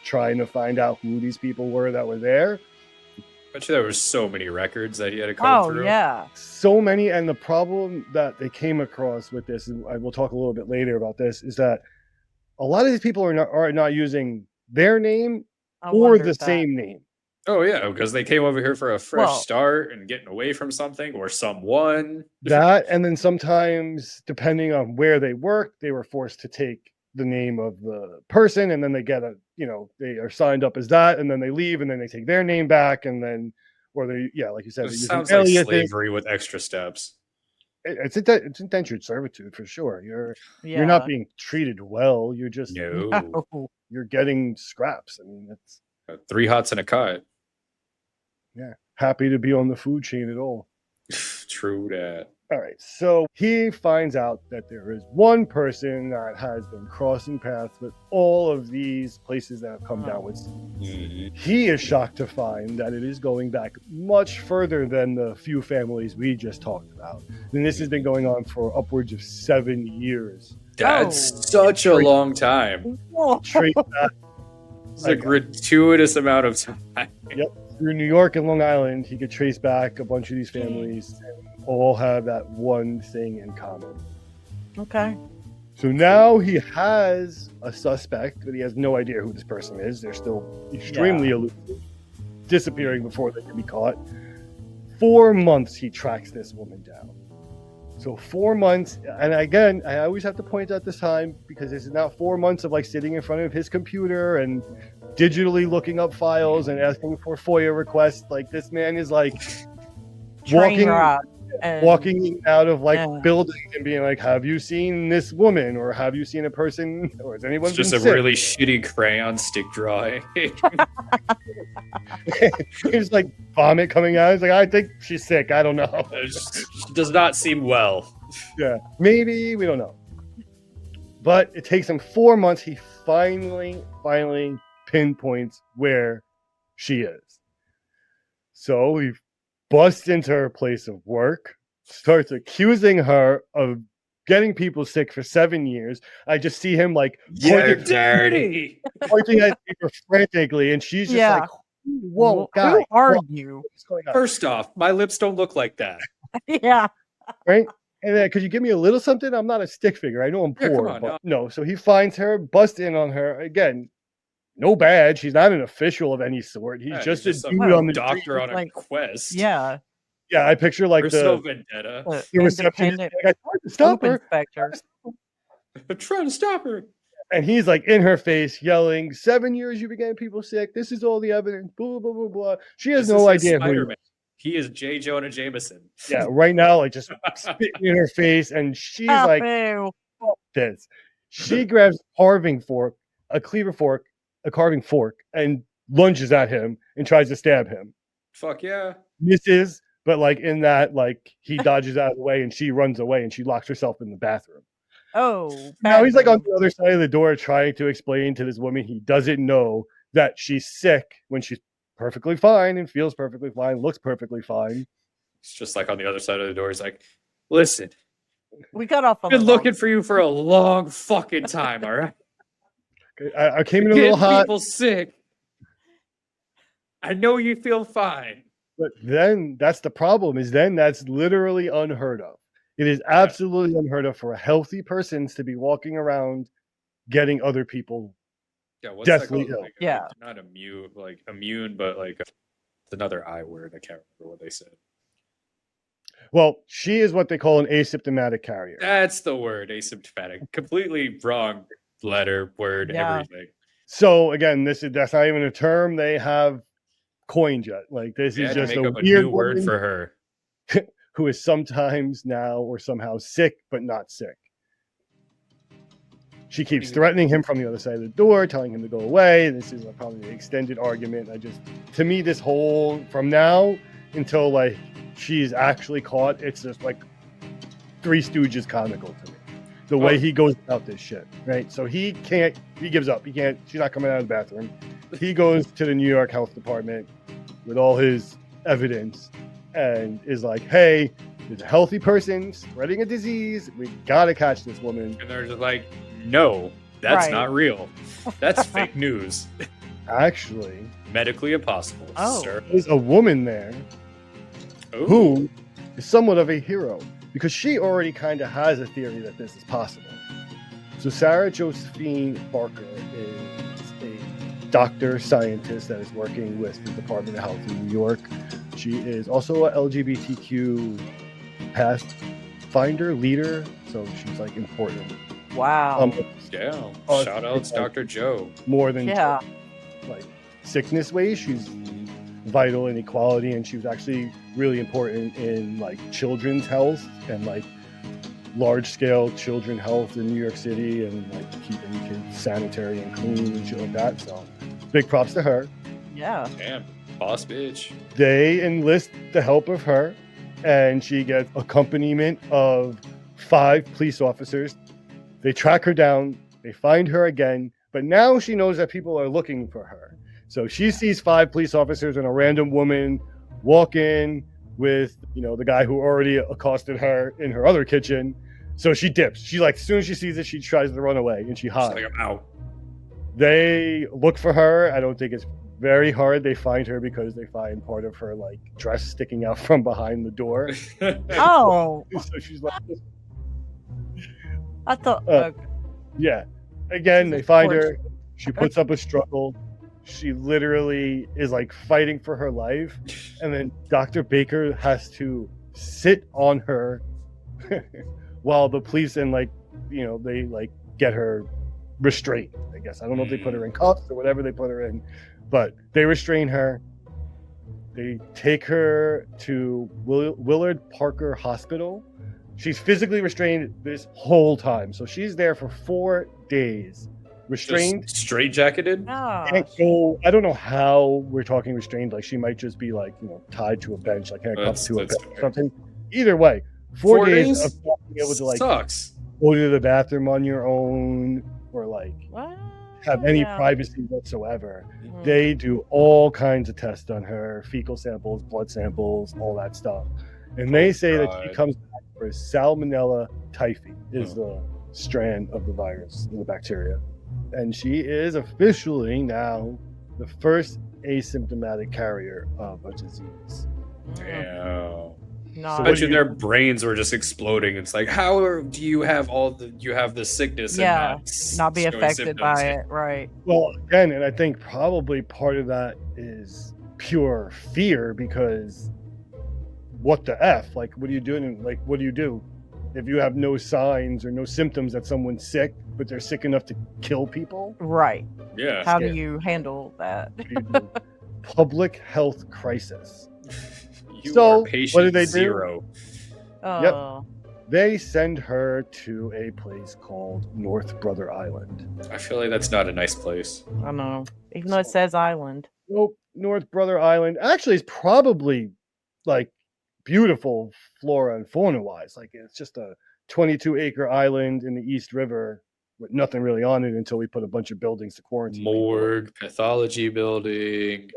[SPEAKER 1] trying to find out who these people were that were there.
[SPEAKER 4] Bet you there were so many records that he had to comb through.
[SPEAKER 5] Oh, yeah.
[SPEAKER 1] So many. And the problem that they came across with this, and I will talk a little bit later about this, is that a lot of these people are not using their name
[SPEAKER 5] I
[SPEAKER 1] or
[SPEAKER 5] wondered
[SPEAKER 1] the
[SPEAKER 5] that.
[SPEAKER 1] same name.
[SPEAKER 4] Oh yeah, because they came over here for a fresh
[SPEAKER 5] Well-
[SPEAKER 4] start and getting away from something or someone.
[SPEAKER 1] That, and then sometimes, depending on where they worked, they were forced to take the name of the person, and then they get they are signed up as that, and then they leave, and then they take their name back, and then, or they, like you said, they
[SPEAKER 4] It
[SPEAKER 1] use
[SPEAKER 4] sounds
[SPEAKER 1] an
[SPEAKER 4] like
[SPEAKER 1] alias.
[SPEAKER 4] slavery with extra steps.
[SPEAKER 1] It's indentured servitude for sure. You're not being treated well. You're just
[SPEAKER 4] No.
[SPEAKER 1] you're getting scraps. I mean, it's
[SPEAKER 4] 3 hots and a cut.
[SPEAKER 1] happy to be on the food chain at all.
[SPEAKER 4] True that.
[SPEAKER 1] All right, so he finds out that there is one person that has been crossing paths with all of these places that have come down with
[SPEAKER 4] Mhm.
[SPEAKER 1] He is shocked to find that it is going back much further than the few families we just talked about. And this has been going on for upwards of 7 years.
[SPEAKER 4] That's such a long time.
[SPEAKER 1] Straight back
[SPEAKER 4] It's a gratuitous amount of time.
[SPEAKER 1] through New York and Long Island, he could trace back a bunch of these families and all have that one thing in common.
[SPEAKER 5] Okay.
[SPEAKER 1] So now he has a suspect, but he has no idea who this person is. They're still extremely elusive, disappearing before they can be caught. 4 months he tracks this woman down. So 4 months, and again, I always have to point out this time, because this is now 4 months of like sitting in front of his computer and digitally looking up files and asking for FOIA requests. Like, this man is like walking out of like buildings and being like, have you seen this woman, or have you seen a person, or has anyone
[SPEAKER 4] It's just
[SPEAKER 1] been
[SPEAKER 4] a
[SPEAKER 1] sick?
[SPEAKER 4] really shitty crayon stick drawing.
[SPEAKER 1] There's like vomit coming out. He's like, I think she's sick. I don't know.
[SPEAKER 4] She does not seem well.
[SPEAKER 1] Yeah, maybe, we don't know. But it takes him 4 months. He finally pinpoints where she is. So he busts into her place of work, starts accusing her of getting people sick for 7 years. I just see him like
[SPEAKER 4] You're dirty.
[SPEAKER 1] pointing at her frantically, and she's just like, whoa, guy,
[SPEAKER 5] who are you?
[SPEAKER 1] what's going on?
[SPEAKER 4] First off, my lips don't look like that.
[SPEAKER 5] Yeah.
[SPEAKER 1] Right? And then, could you give me a little something? I'm not a stick figure. I know I'm
[SPEAKER 4] Yeah,
[SPEAKER 1] poor.
[SPEAKER 4] come on,
[SPEAKER 1] but no. So he finds her, busts in on her. Again, no badge. She's not an official of any sort. He's just a
[SPEAKER 4] some
[SPEAKER 1] dude on the
[SPEAKER 4] doctor
[SPEAKER 1] street.
[SPEAKER 4] on a quest.
[SPEAKER 5] Yeah.
[SPEAKER 1] Yeah, I picture like
[SPEAKER 4] There's no
[SPEAKER 1] the
[SPEAKER 4] vendetta.
[SPEAKER 1] receptionist.
[SPEAKER 5] Independent
[SPEAKER 1] Like, I tried to stop
[SPEAKER 5] poop
[SPEAKER 1] her.
[SPEAKER 5] inspector.
[SPEAKER 4] I'm trying to stop her.
[SPEAKER 1] And he's like in her face yelling, 7 years you've been getting people sick. This is all the evidence. Blah, blah, blah, blah. She has
[SPEAKER 4] This
[SPEAKER 1] no
[SPEAKER 4] is his
[SPEAKER 1] idea who he
[SPEAKER 4] Spider-Man. He is J. Jonah Jameson.
[SPEAKER 1] Yeah, right now, like just spitting in her face. And she's like,
[SPEAKER 5] Ew.
[SPEAKER 1] fuck this. She grabs a carving fork, and lunges at him and tries to stab him.
[SPEAKER 4] Fuck yeah.
[SPEAKER 1] Misses, but like in that, like he dodges out of the way and she runs away and she locks herself in the bathroom.
[SPEAKER 5] Oh.
[SPEAKER 1] Now he's like on the other side of the door trying to explain to this woman he doesn't know that she's sick when she's perfectly fine and feels perfectly fine, looks perfectly fine.
[SPEAKER 4] It's just like on the other side of the door. He's like, listen,
[SPEAKER 5] We got off on
[SPEAKER 4] I've been
[SPEAKER 5] the
[SPEAKER 4] looking for you for a long fucking time, all right?
[SPEAKER 1] I came in a little
[SPEAKER 4] Getting
[SPEAKER 1] hot.
[SPEAKER 4] people sick. I know you feel fine.
[SPEAKER 1] But then that's the problem, is then that's literally unheard of. It is absolutely unheard of for a healthy person to be walking around getting other people
[SPEAKER 4] Yeah, what's
[SPEAKER 1] deathly
[SPEAKER 4] that called?
[SPEAKER 1] ill.
[SPEAKER 4] Like,
[SPEAKER 5] Yeah.
[SPEAKER 4] not immune, but like it's another I word. I can't remember what they said.
[SPEAKER 1] Well, she is what they call an asymptomatic carrier.
[SPEAKER 4] That's the word, asymptomatic. Completely wrong letter, word,
[SPEAKER 5] Yeah.
[SPEAKER 4] everything.
[SPEAKER 1] So again, that's not even a term they have coined yet. Like, this
[SPEAKER 4] They
[SPEAKER 1] is
[SPEAKER 4] had to
[SPEAKER 1] just
[SPEAKER 4] make
[SPEAKER 1] a
[SPEAKER 4] up a
[SPEAKER 1] weird
[SPEAKER 4] new word
[SPEAKER 1] woman
[SPEAKER 4] for her.
[SPEAKER 1] who is sometimes now or somehow sick but not sick. She keeps threatening him from the other side of the door, telling him to go away. This is probably an extended argument. To me, this whole, from now until like she's actually caught, it's just like Three Stooges comical to me. The way he goes about this shit, right? So he gives up. She's not coming out of the bathroom. He goes to the New York Health Department with all his evidence and is like, hey, there's a healthy person spreading a disease. We gotta catch this woman.
[SPEAKER 4] And they're just like, no, that's
[SPEAKER 5] Right.
[SPEAKER 4] not real. That's fake news.
[SPEAKER 1] Actually,
[SPEAKER 4] Medically impossible,
[SPEAKER 5] Oh.
[SPEAKER 4] sir.
[SPEAKER 1] there's a woman there
[SPEAKER 4] Ooh.
[SPEAKER 1] who is somewhat of a hero because she already kind of has a theory that this is possible. So Sarah Josephine Barker is a doctor scientist that is working with the Department of Health in New York. She is also a LGBTQ pathfinder leader, so she's like important.
[SPEAKER 5] Wow.
[SPEAKER 4] Yeah.
[SPEAKER 1] Oh,
[SPEAKER 4] Shout outs,
[SPEAKER 1] like,
[SPEAKER 4] Dr. Joe.
[SPEAKER 1] More than
[SPEAKER 5] Yeah.
[SPEAKER 1] like sickness ways, she's vital in equality, and she was actually really important in like children's health and like large scale children health in New York City, and like keeping kids sanitary and clean and shit like that. So big props to her.
[SPEAKER 5] Yeah.
[SPEAKER 4] Damn. Boss bitch.
[SPEAKER 1] They enlist the help of her, and she gets accompaniment of 5 police officers. They track her down, they find her again, but now she knows that people are looking for her. So she sees 5 police officers and a random woman walk in with, the guy who already accosted her in her other kitchen. So she dips. She like, as soon as she sees it, she tries to run away and she hides.
[SPEAKER 4] She's like, I'm out.
[SPEAKER 1] They look for her. I don't think it's very hard. They find her because they find part of her like dress sticking out from behind the door.
[SPEAKER 5] Oh,
[SPEAKER 1] So she's like,
[SPEAKER 5] I thought.
[SPEAKER 1] yeah. Again,
[SPEAKER 5] She's
[SPEAKER 1] they
[SPEAKER 5] a
[SPEAKER 1] find
[SPEAKER 5] torch.
[SPEAKER 1] her. She puts up a struggle. She literally is like fighting for her life. And then Dr. Baker has to sit on her while the police and they like get her restrained, I guess. I don't know if they put her in cuffs or whatever they put her in, but they restrain her. They take her to Willard Parker Hospital. She's physically restrained this whole time. So she's there for 4 days. Restrained.
[SPEAKER 4] Straight jacketed?
[SPEAKER 1] Can't go. I don't know how we're talking restrained. Like she might just be like, tied to a bench, like handcuffed to a bench or something. Either way, 4 days of not being able to like
[SPEAKER 4] sucks.
[SPEAKER 1] go to the bathroom on your own or like
[SPEAKER 5] What?
[SPEAKER 1] have any
[SPEAKER 5] Yeah.
[SPEAKER 1] privacy whatsoever.
[SPEAKER 5] Mhm.
[SPEAKER 1] They do all kinds of tests on her, fecal samples, blood samples, all that stuff. And they say that she
[SPEAKER 4] God.
[SPEAKER 1] comes back for Salmonella typhi is the strand of the virus, the bacteria. And she is officially now the first asymptomatic carrier of a disease.
[SPEAKER 4] Damn.
[SPEAKER 5] No.
[SPEAKER 1] So
[SPEAKER 4] I
[SPEAKER 1] what
[SPEAKER 4] bet
[SPEAKER 1] do
[SPEAKER 4] you
[SPEAKER 1] you-
[SPEAKER 4] their brains were just exploding. It's like, how do you have this sickness
[SPEAKER 5] Yeah,
[SPEAKER 4] and
[SPEAKER 5] not be
[SPEAKER 4] showing
[SPEAKER 5] affected by
[SPEAKER 4] symptoms?
[SPEAKER 5] it, right?
[SPEAKER 1] Well, again, and I think probably part of that is pure fear, because what the F? Like, what are you doing? Like, what do you do if you have no signs or no symptoms that someone's sick, but they're sick enough to kill people?
[SPEAKER 5] Right.
[SPEAKER 4] Yeah.
[SPEAKER 5] How do
[SPEAKER 1] Scared.
[SPEAKER 5] you handle that?
[SPEAKER 1] What do you do? Public health crisis.
[SPEAKER 4] You
[SPEAKER 1] So,
[SPEAKER 4] are patient
[SPEAKER 1] what do they do?
[SPEAKER 4] 0.
[SPEAKER 5] Oh,
[SPEAKER 1] They send her to a place called North Brother Island.
[SPEAKER 4] I feel like that's not a nice place.
[SPEAKER 5] I know. Even though it says island.
[SPEAKER 1] Nope, North Brother Island actually is probably like beautiful flora and fauna wise. Like it's just a 22-acre island in the East River with nothing really on it until we put a bunch of buildings to quarantine people.
[SPEAKER 4] Morgue, pathology building,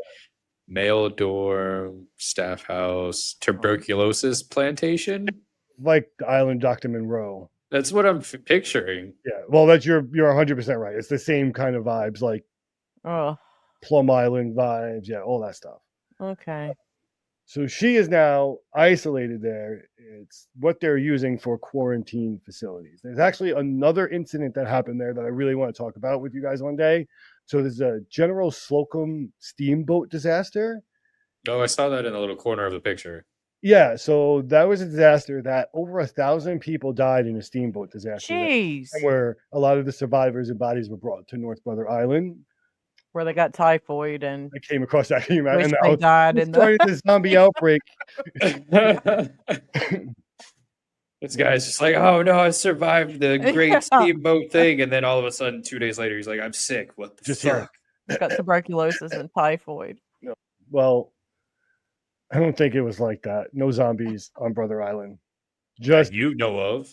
[SPEAKER 4] mail dorm, staff house, tuberculosis plantation.
[SPEAKER 1] Like the island Dr. Monroe.
[SPEAKER 4] That's what I'm picturing.
[SPEAKER 1] Yeah, well, that's you're 100% right. It's the same kind of vibes, like
[SPEAKER 5] Oh,
[SPEAKER 1] Plum Island vibes, yeah, all that stuff.
[SPEAKER 5] okay.
[SPEAKER 1] So she is now isolated there. It's what they're using for quarantine facilities. There's actually another incident that happened there that I really want to talk about with you guys one day. So there's a General Slocum steamboat disaster.
[SPEAKER 4] Oh, I saw that in the little corner of the picture.
[SPEAKER 1] Yeah, so that was a disaster that over 1,000 people died in a steamboat disaster.
[SPEAKER 5] Jeez.
[SPEAKER 1] Where a lot of the survivors and bodies were brought to North Brother Island.
[SPEAKER 5] Where they got typhoid and
[SPEAKER 1] I came across that email
[SPEAKER 5] wish
[SPEAKER 1] and
[SPEAKER 5] they died in the.
[SPEAKER 1] started this zombie outbreak.
[SPEAKER 4] This guy's just like, oh no, I survived the great
[SPEAKER 5] Yeah.
[SPEAKER 4] steamboat thing, and then all of a sudden, 2 days later, he's like, I'm sick. What the
[SPEAKER 1] Just
[SPEAKER 4] fuck?
[SPEAKER 5] got tuberculosis and typhoid.
[SPEAKER 1] Well, I don't think it was like that. No zombies on Brother Island. Just
[SPEAKER 4] You know of.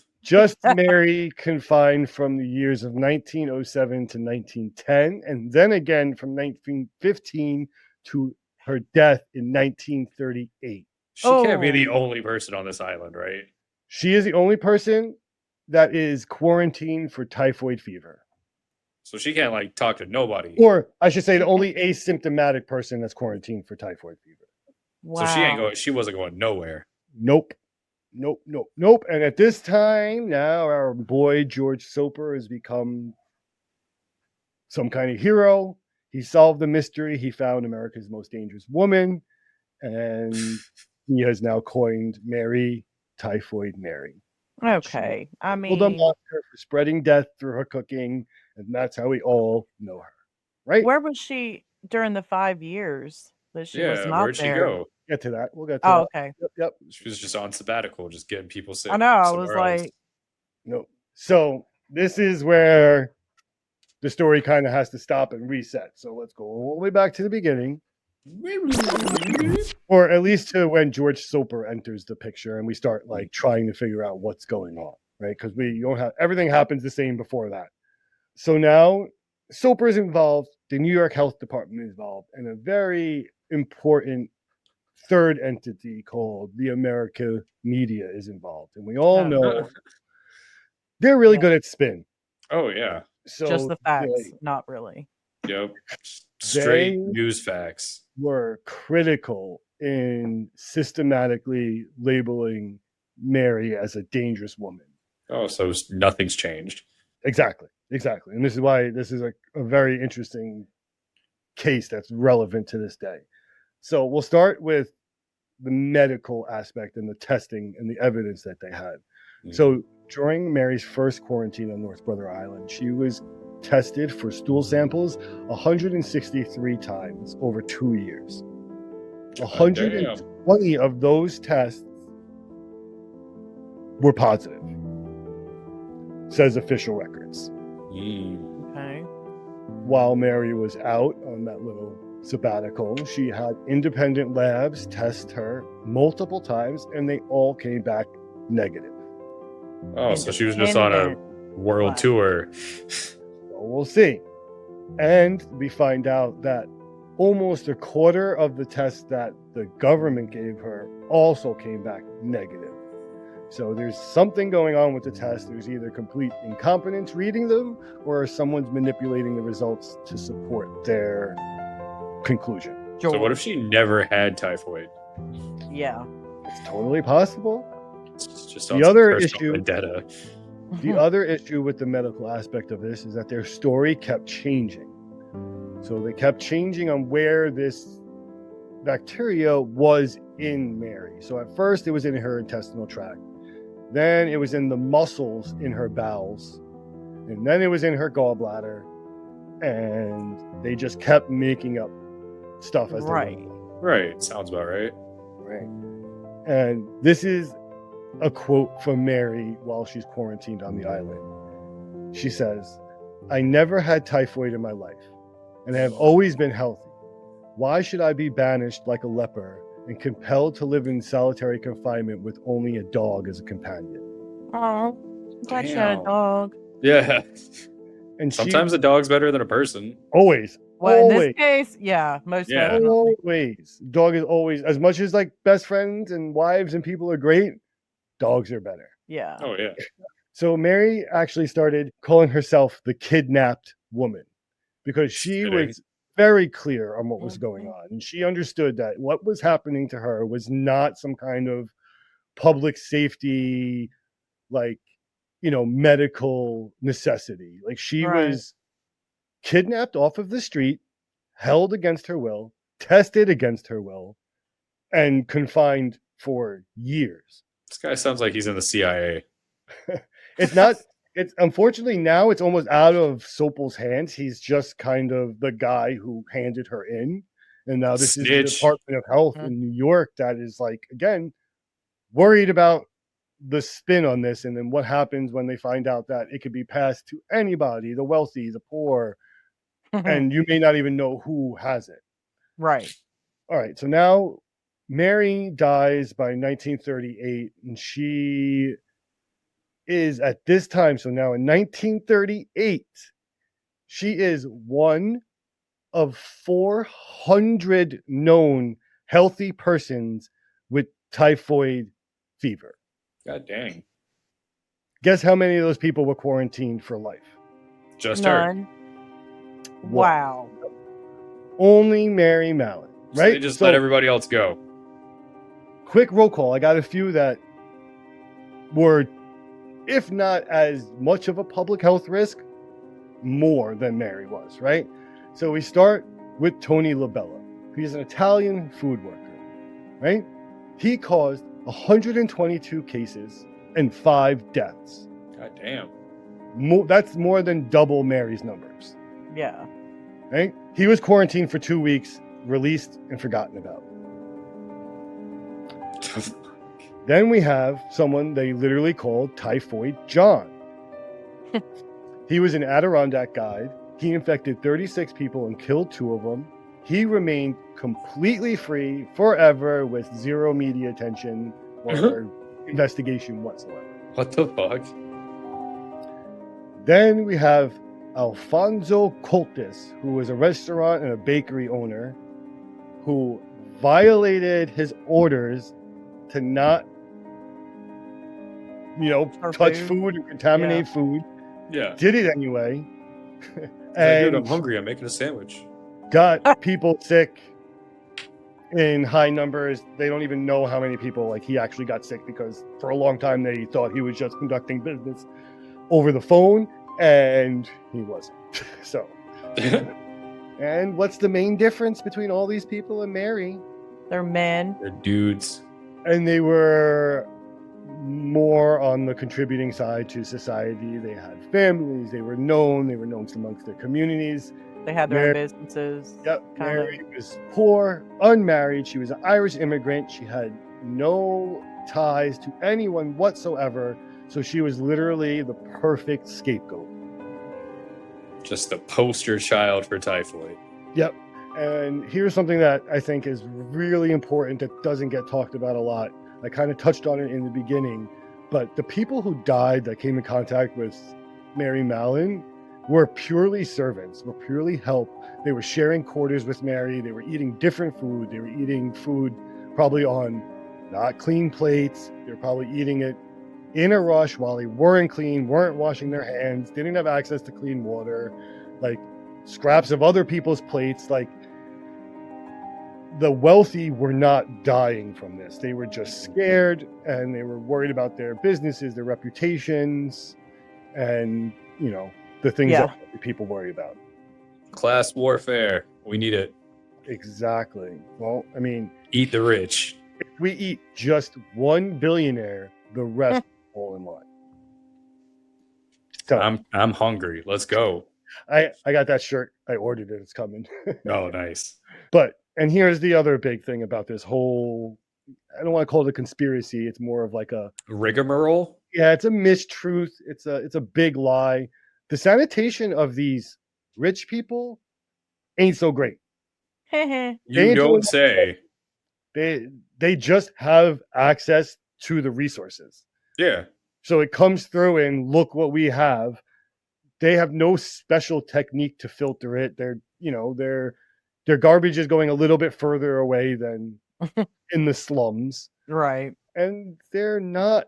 [SPEAKER 1] Mary confined from the years of 1907 to 1910, and then again from 1915 to her death in 1938.
[SPEAKER 4] She can't be the
[SPEAKER 5] Oh.
[SPEAKER 4] only person on this island, right?
[SPEAKER 1] She is the only person that is quarantined for typhoid fever.
[SPEAKER 4] So she can't like talk to nobody.
[SPEAKER 1] Or I should say the only asymptomatic person that's quarantined for typhoid fever.
[SPEAKER 5] Wow.
[SPEAKER 4] So she ain't going. She wasn't going nowhere.
[SPEAKER 1] Nope. And at this time, now our boy George Soper has become some kind of hero. He solved the mystery. He found America's most dangerous woman, and he has now coined Mary Typhoid Mary.
[SPEAKER 5] Okay. I
[SPEAKER 1] Killed a
[SPEAKER 5] mean,
[SPEAKER 1] monster for spreading death through her cooking, and that's how we all know her, right?
[SPEAKER 5] where was she during the 5 years that she was
[SPEAKER 4] Yeah,
[SPEAKER 5] not
[SPEAKER 4] where'd she
[SPEAKER 5] there?
[SPEAKER 4] go?
[SPEAKER 1] Get to that. We'll get to
[SPEAKER 5] Oh,
[SPEAKER 1] that.
[SPEAKER 5] okay.
[SPEAKER 1] Yep.
[SPEAKER 4] She was just on sabbatical, just getting people sick
[SPEAKER 5] I know. I was
[SPEAKER 4] somewhere else.
[SPEAKER 5] like,
[SPEAKER 1] No. So this is where the story kind of has to stop and reset. So let's go all the way back to the beginning, or at least to when George Soper enters the picture, and we start like trying to figure out what's going on, right? Because we don't have everything happens the same before that. So now Soper is involved, the New York Health Department is involved, and a very important third entity called the America Media is involved. And we all know they're really good at spin.
[SPEAKER 4] Oh yeah.
[SPEAKER 1] So
[SPEAKER 5] just the facts, not really.
[SPEAKER 4] Yep. Straight
[SPEAKER 1] They
[SPEAKER 4] news facts.
[SPEAKER 1] were critical in systematically labeling Mary as a dangerous woman.
[SPEAKER 4] Oh, so nothing's changed.
[SPEAKER 1] Exactly. And this is why this is a very interesting case that's relevant to this day. So we'll start with the medical aspect and the testing and the evidence that they had. So during Mary's first quarantine on North Brother Island, she was tested for stool samples 163 times over 2 years. 120 of those tests were positive, says official records.
[SPEAKER 5] Okay.
[SPEAKER 1] While Mary was out on that little sabbatical, she had independent labs test her multiple times, and they all came back negative.
[SPEAKER 4] Oh, so she was just on a world tour.
[SPEAKER 1] Well, we'll see. And we find out that almost a quarter of the tests that the government gave her also came back negative. So there's something going on with the test. There's either complete incompetence reading them, or someone's manipulating the results to support their conclusion.
[SPEAKER 4] So what if she never had typhoid?
[SPEAKER 5] Yeah.
[SPEAKER 1] It's totally possible.
[SPEAKER 4] It's just
[SPEAKER 1] The other
[SPEAKER 4] personal
[SPEAKER 1] issue-
[SPEAKER 4] vendetta.
[SPEAKER 1] The other issue with the medical aspect of this is that their story kept changing. So they kept changing on where this bacteria was in Mary. So at first it was in her intestinal tract. Then it was in the muscles in her bowels. And then it was in her gallbladder. And they just kept making up stuff as they went along.
[SPEAKER 4] Right. Sounds about right.
[SPEAKER 1] Right. And this is a quote from Mary while she's quarantined on the island. She says, "I never had typhoid in my life, and I have always been healthy. Why should I be banished like a leper and compelled to live in solitary confinement with only a dog as a companion?"
[SPEAKER 5] Oh, glad you had a dog.
[SPEAKER 4] Yeah.
[SPEAKER 1] And
[SPEAKER 4] sometimes a dog's better than a person.
[SPEAKER 1] Always.
[SPEAKER 5] Well, in
[SPEAKER 1] always.
[SPEAKER 5] this case, yeah, most
[SPEAKER 4] Yeah.
[SPEAKER 5] definitely.
[SPEAKER 1] Always. Dog is always, as much as like best friends and wives and people are great, dogs are better.
[SPEAKER 5] Yeah.
[SPEAKER 4] Oh yeah.
[SPEAKER 1] So Mary actually started calling herself the kidnapped woman because she was very clear on what was going on. And she understood that what was happening to her was not some kind of public safety, like, medical necessity. Like she was kidnapped off of the street, held against her will, tested against her will, and confined for years.
[SPEAKER 4] This guy sounds like he's in the CIA.
[SPEAKER 1] It's not. It's unfortunately now it's almost out of Sopel's hands. He's just kind of the guy who handed her in, and now this is the Department of Health in New York that is like again worried about the spin on this, and then what happens when they find out that it could be passed to anybody, the wealthy, the poor, and you may not even know who has it.
[SPEAKER 5] Right.
[SPEAKER 1] All right. So now Mary dies by 1938, and she is at this time, so now in 1938, she is one of 400 known healthy persons with typhoid fever.
[SPEAKER 4] God dang.
[SPEAKER 1] Guess how many of those people were quarantined for life?
[SPEAKER 4] Just
[SPEAKER 5] None.
[SPEAKER 4] her.
[SPEAKER 5] Wow.
[SPEAKER 1] Only Mary Mallon, right?
[SPEAKER 4] So they just let everybody else go.
[SPEAKER 1] Quick roll call. I got a few that were, if not as much of a public health risk, more than Mary was, right? So we start with Tony Labella. He's an Italian food worker, right? He caused 122 cases and 5 deaths.
[SPEAKER 4] God damn.
[SPEAKER 1] That's more than double Mary's numbers,
[SPEAKER 5] Yeah.
[SPEAKER 1] right? He was quarantined for 2 weeks, released and forgotten about. Then we have someone they literally called Typhoid John. He was an Adirondack guide. He infected 36 people and killed 2 of them. He remained completely free forever with zero media attention or investigation whatsoever.
[SPEAKER 4] What the fuck?
[SPEAKER 1] Then we have Alfonso Coltis, who was a restaurant and a bakery owner who violated his orders to not, touch food and contaminate food.
[SPEAKER 4] Yeah.
[SPEAKER 1] Did it anyway.
[SPEAKER 4] Dude, I'm hungry. I'm making a sandwich.
[SPEAKER 1] Got people sick in high numbers. They don't even know how many people he actually got sick, because for a long time they thought he was just conducting business over the phone, and he wasn't. So, and what's the main difference between all these people and Mary?
[SPEAKER 5] They're men.
[SPEAKER 4] They're dudes.
[SPEAKER 1] And they were more on the contributing side to society. They had families. They were known amongst their communities.
[SPEAKER 5] They had their own businesses.
[SPEAKER 1] Yep. Mary was poor, unmarried. She was an Irish immigrant. She had no ties to anyone whatsoever. So she was literally the perfect scapegoat.
[SPEAKER 4] Just the poster child for typhoid.
[SPEAKER 1] Yep. And here's something that I think is really important that doesn't get talked about a lot. I kind of touched on it in the beginning, but the people who died that came in contact with Mary Mallon were purely servants, were purely help. They were sharing quarters with Mary. They were eating different food. They were eating food probably on not clean plates. They were probably eating it in a rush while they weren't clean, weren't washing their hands, didn't have access to clean water, scraps of other people's plates. The wealthy were not dying from this. They were just scared, and they were worried about their businesses, their reputations, and, the things that people worry about.
[SPEAKER 4] Class warfare. We need it.
[SPEAKER 1] Exactly. Well,
[SPEAKER 4] eat the rich.
[SPEAKER 1] If we eat just one billionaire, the rest fall in line. So
[SPEAKER 4] I'm hungry. Let's go.
[SPEAKER 1] I got that shirt. I ordered it. It's coming.
[SPEAKER 4] Oh, nice.
[SPEAKER 1] And here's the other big thing about this whole, I don't want to call it a conspiracy. It's more of a
[SPEAKER 4] rigmarole.
[SPEAKER 1] Yeah, it's a mistruth. It's a big lie. The sanitation of these rich people ain't so great.
[SPEAKER 4] You don't say.
[SPEAKER 1] They just have access to the resources.
[SPEAKER 4] Yeah.
[SPEAKER 1] So it comes through and look what we have. They have no special technique to filter it. Their garbage is going a little bit further away than in the slums.
[SPEAKER 5] Right.
[SPEAKER 1] And they're not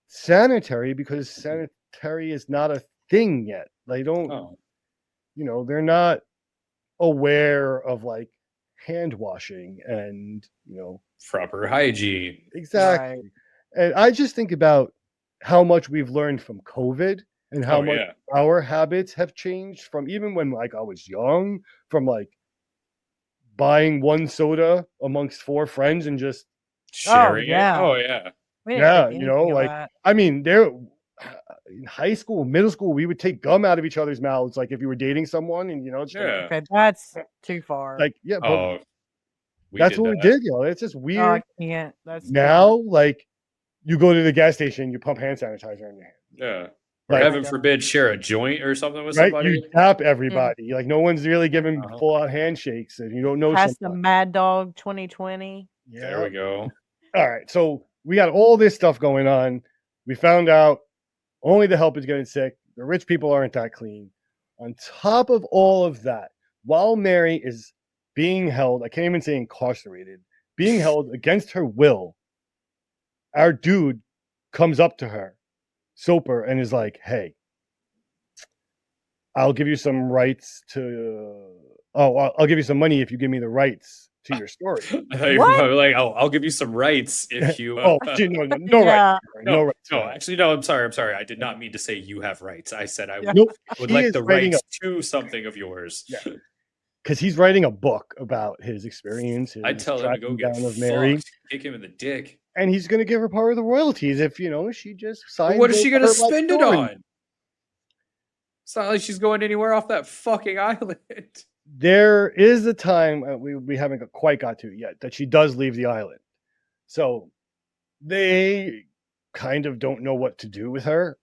[SPEAKER 1] sanitary because sanitary is not a thing yet. They don't, they're not aware of hand washing and,
[SPEAKER 4] proper hygiene.
[SPEAKER 1] Exactly.
[SPEAKER 5] Right.
[SPEAKER 1] And I just think about how much we've learned from COVID and how much our habits have changed from even when I was young, from buying one soda amongst 4 friends and just
[SPEAKER 4] sharing it. Oh yeah.
[SPEAKER 1] There in high school, middle school, we would take gum out of each other's mouths if you were dating someone, and
[SPEAKER 5] okay, that's too far.
[SPEAKER 1] That's what we did, It's just weird.
[SPEAKER 5] Oh, I can't. That's
[SPEAKER 1] now you go to the gas station, you pump hand sanitizer in your hand.
[SPEAKER 4] Yeah. Or heaven forbid, share a joint or something with somebody.
[SPEAKER 1] You tap everybody. No one's really giving full out handshakes, and you don't know.
[SPEAKER 5] That's the Mad Dog 2020.
[SPEAKER 1] Yeah.
[SPEAKER 4] There we go.
[SPEAKER 1] All right, so we got all this stuff going on. We found out only the help is getting sick. The rich people aren't that clean. On top of all of that, while Mary is being held, I can't even say incarcerated, being held against her will, our dude comes up to her, Soper, and is like, hey, I'll give you some rights to, I'll give you some money if you give me the rights to your story.
[SPEAKER 4] I thought you were I'll give you some rights if you.
[SPEAKER 1] No rights. No rights.
[SPEAKER 4] No, actually, no. I'm sorry. I did not mean to say you have rights. I said I would
[SPEAKER 1] Nope.
[SPEAKER 4] like the rights to something of yours.
[SPEAKER 1] Yeah. because he's writing a book about his experience. His
[SPEAKER 4] I'd tell him to go
[SPEAKER 1] tracking
[SPEAKER 4] get
[SPEAKER 1] down of Mary,
[SPEAKER 4] fucked. Kick him in the dick.
[SPEAKER 1] and he's going to give her part of the royalties if she just
[SPEAKER 4] But
[SPEAKER 1] signs.
[SPEAKER 4] what is she gonna
[SPEAKER 1] her life
[SPEAKER 4] spend it
[SPEAKER 1] story.
[SPEAKER 4] on? It's not like she's going anywhere off that fucking island.
[SPEAKER 1] There is a time we haven't quite got to yet that she does leave the island, so they kind of don't know what to do with her.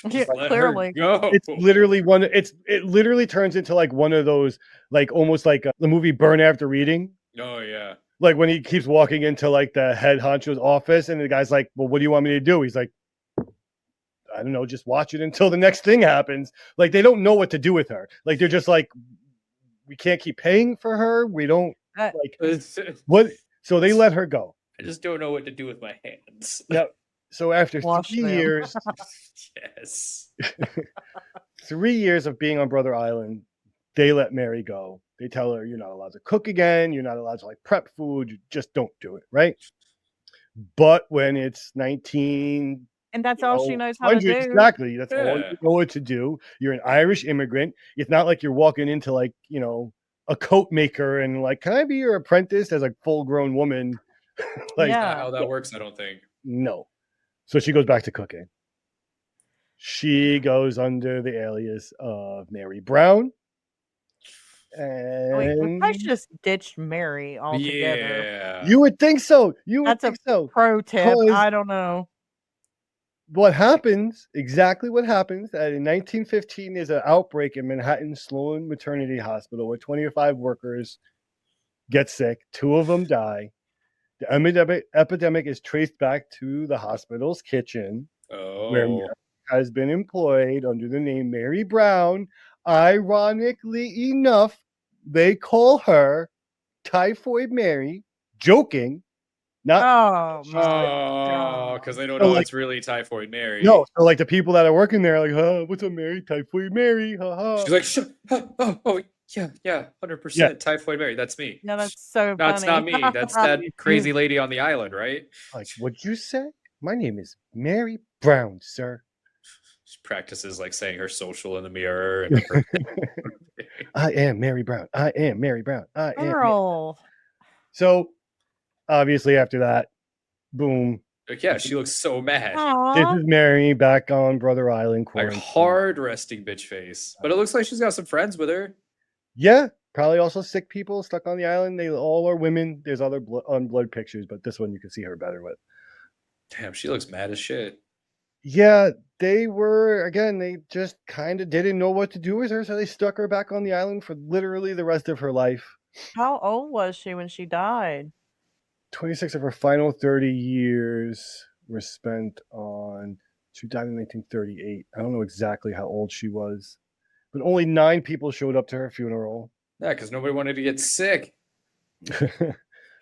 [SPEAKER 5] Yeah,
[SPEAKER 4] Just let
[SPEAKER 5] clearly.
[SPEAKER 4] her go.
[SPEAKER 1] It's literally it literally turns into like one of those, like almost like the movie Burn After Reading.
[SPEAKER 4] Oh yeah.
[SPEAKER 1] Like when he keeps walking into like the head honcho's office and the guy's like, well, what do you want me to do? He's like, I don't know, just watch it until the next thing happens. Like they don't know what to do with her. Like they're just like, we can't keep paying for her. We don't like what. So they let her go.
[SPEAKER 4] I just don't know what to do with my hands.
[SPEAKER 1] Yep. So after
[SPEAKER 5] Wash
[SPEAKER 1] 3
[SPEAKER 5] them.
[SPEAKER 1] years,
[SPEAKER 4] Yes.
[SPEAKER 1] 3 years of being on Brother Island, they let Mary go. They tell her you're not allowed to cook again. You're not allowed to like prep food. You just don't do it, right? But when it's 19,
[SPEAKER 5] And that's all she knows how to do.
[SPEAKER 1] exactly. That's all
[SPEAKER 4] Yeah.
[SPEAKER 1] you know what to do. You're an Irish immigrant. It's not like you're walking into like a coat maker and like, can I be your apprentice as a full-grown woman? Like,
[SPEAKER 5] Yeah.
[SPEAKER 4] Not how that works, I don't think.
[SPEAKER 1] no. So she goes back to cooking. She goes under the alias of Mary Brown.
[SPEAKER 5] Wait, we
[SPEAKER 1] And
[SPEAKER 5] probably just ditched Mary altogether.
[SPEAKER 4] Yeah.
[SPEAKER 1] you would think so. You would
[SPEAKER 5] That's a
[SPEAKER 1] think so.
[SPEAKER 5] pro tip.
[SPEAKER 1] Because-
[SPEAKER 5] I don't know.
[SPEAKER 1] What happens, exactly what happens, that in 1915 there's an outbreak in Manhattan Sloan Maternity Hospital where 25 workers get sick. 2 of them die. The epidemic is traced back to the hospital's kitchen, where
[SPEAKER 4] Oh.
[SPEAKER 1] Mary has been employed under the name Mary Brown. Ironically enough, they call her Typhoid Mary, joking. Not
[SPEAKER 5] Oh my
[SPEAKER 4] Oh,
[SPEAKER 5] God.
[SPEAKER 4] because they don't
[SPEAKER 1] So,
[SPEAKER 4] know
[SPEAKER 1] like-
[SPEAKER 4] it's really Typhoid Mary.
[SPEAKER 1] no, so like the people that are working there are like, huh, what's up, Mary? Typhoid Mary, haha.
[SPEAKER 4] She's like, oh, yeah, 100% Typhoid Mary. That's me.
[SPEAKER 5] No, that's so
[SPEAKER 4] No, it's not
[SPEAKER 5] funny.
[SPEAKER 4] me. That's that crazy lady on the island, right?
[SPEAKER 1] Like, what'd you say? My name is Mary Brown, sir.
[SPEAKER 4] She practices like saying her social in the mirror. And her
[SPEAKER 1] I am Mary Brown. I am Mary Brown. I am.
[SPEAKER 5] Girl.
[SPEAKER 1] So, obviously, after that, boom.
[SPEAKER 4] like, yeah, she looks so mad.
[SPEAKER 1] This
[SPEAKER 5] Aw.
[SPEAKER 1] is Mary back on Brother Island.
[SPEAKER 4] Like
[SPEAKER 1] Quarantine.
[SPEAKER 4] hard resting bitch face. But it looks like she's got some friends with her.
[SPEAKER 1] Yeah, probably also sick people stuck on the island. They all are women. There's other blood pictures, but this one you can see her better with.
[SPEAKER 4] Damn, she looks mad as shit.
[SPEAKER 1] Yeah, they were, again, they just kind of didn't know what to do with her, so they stuck her back on the island for literally the rest of her life.
[SPEAKER 5] How old was she when she died?
[SPEAKER 1] 26 of her final 30 years were spent on, she died in 1938. I don't know exactly how old she was, but only 9 people showed up to her funeral.
[SPEAKER 4] Yeah, because nobody wanted to get sick.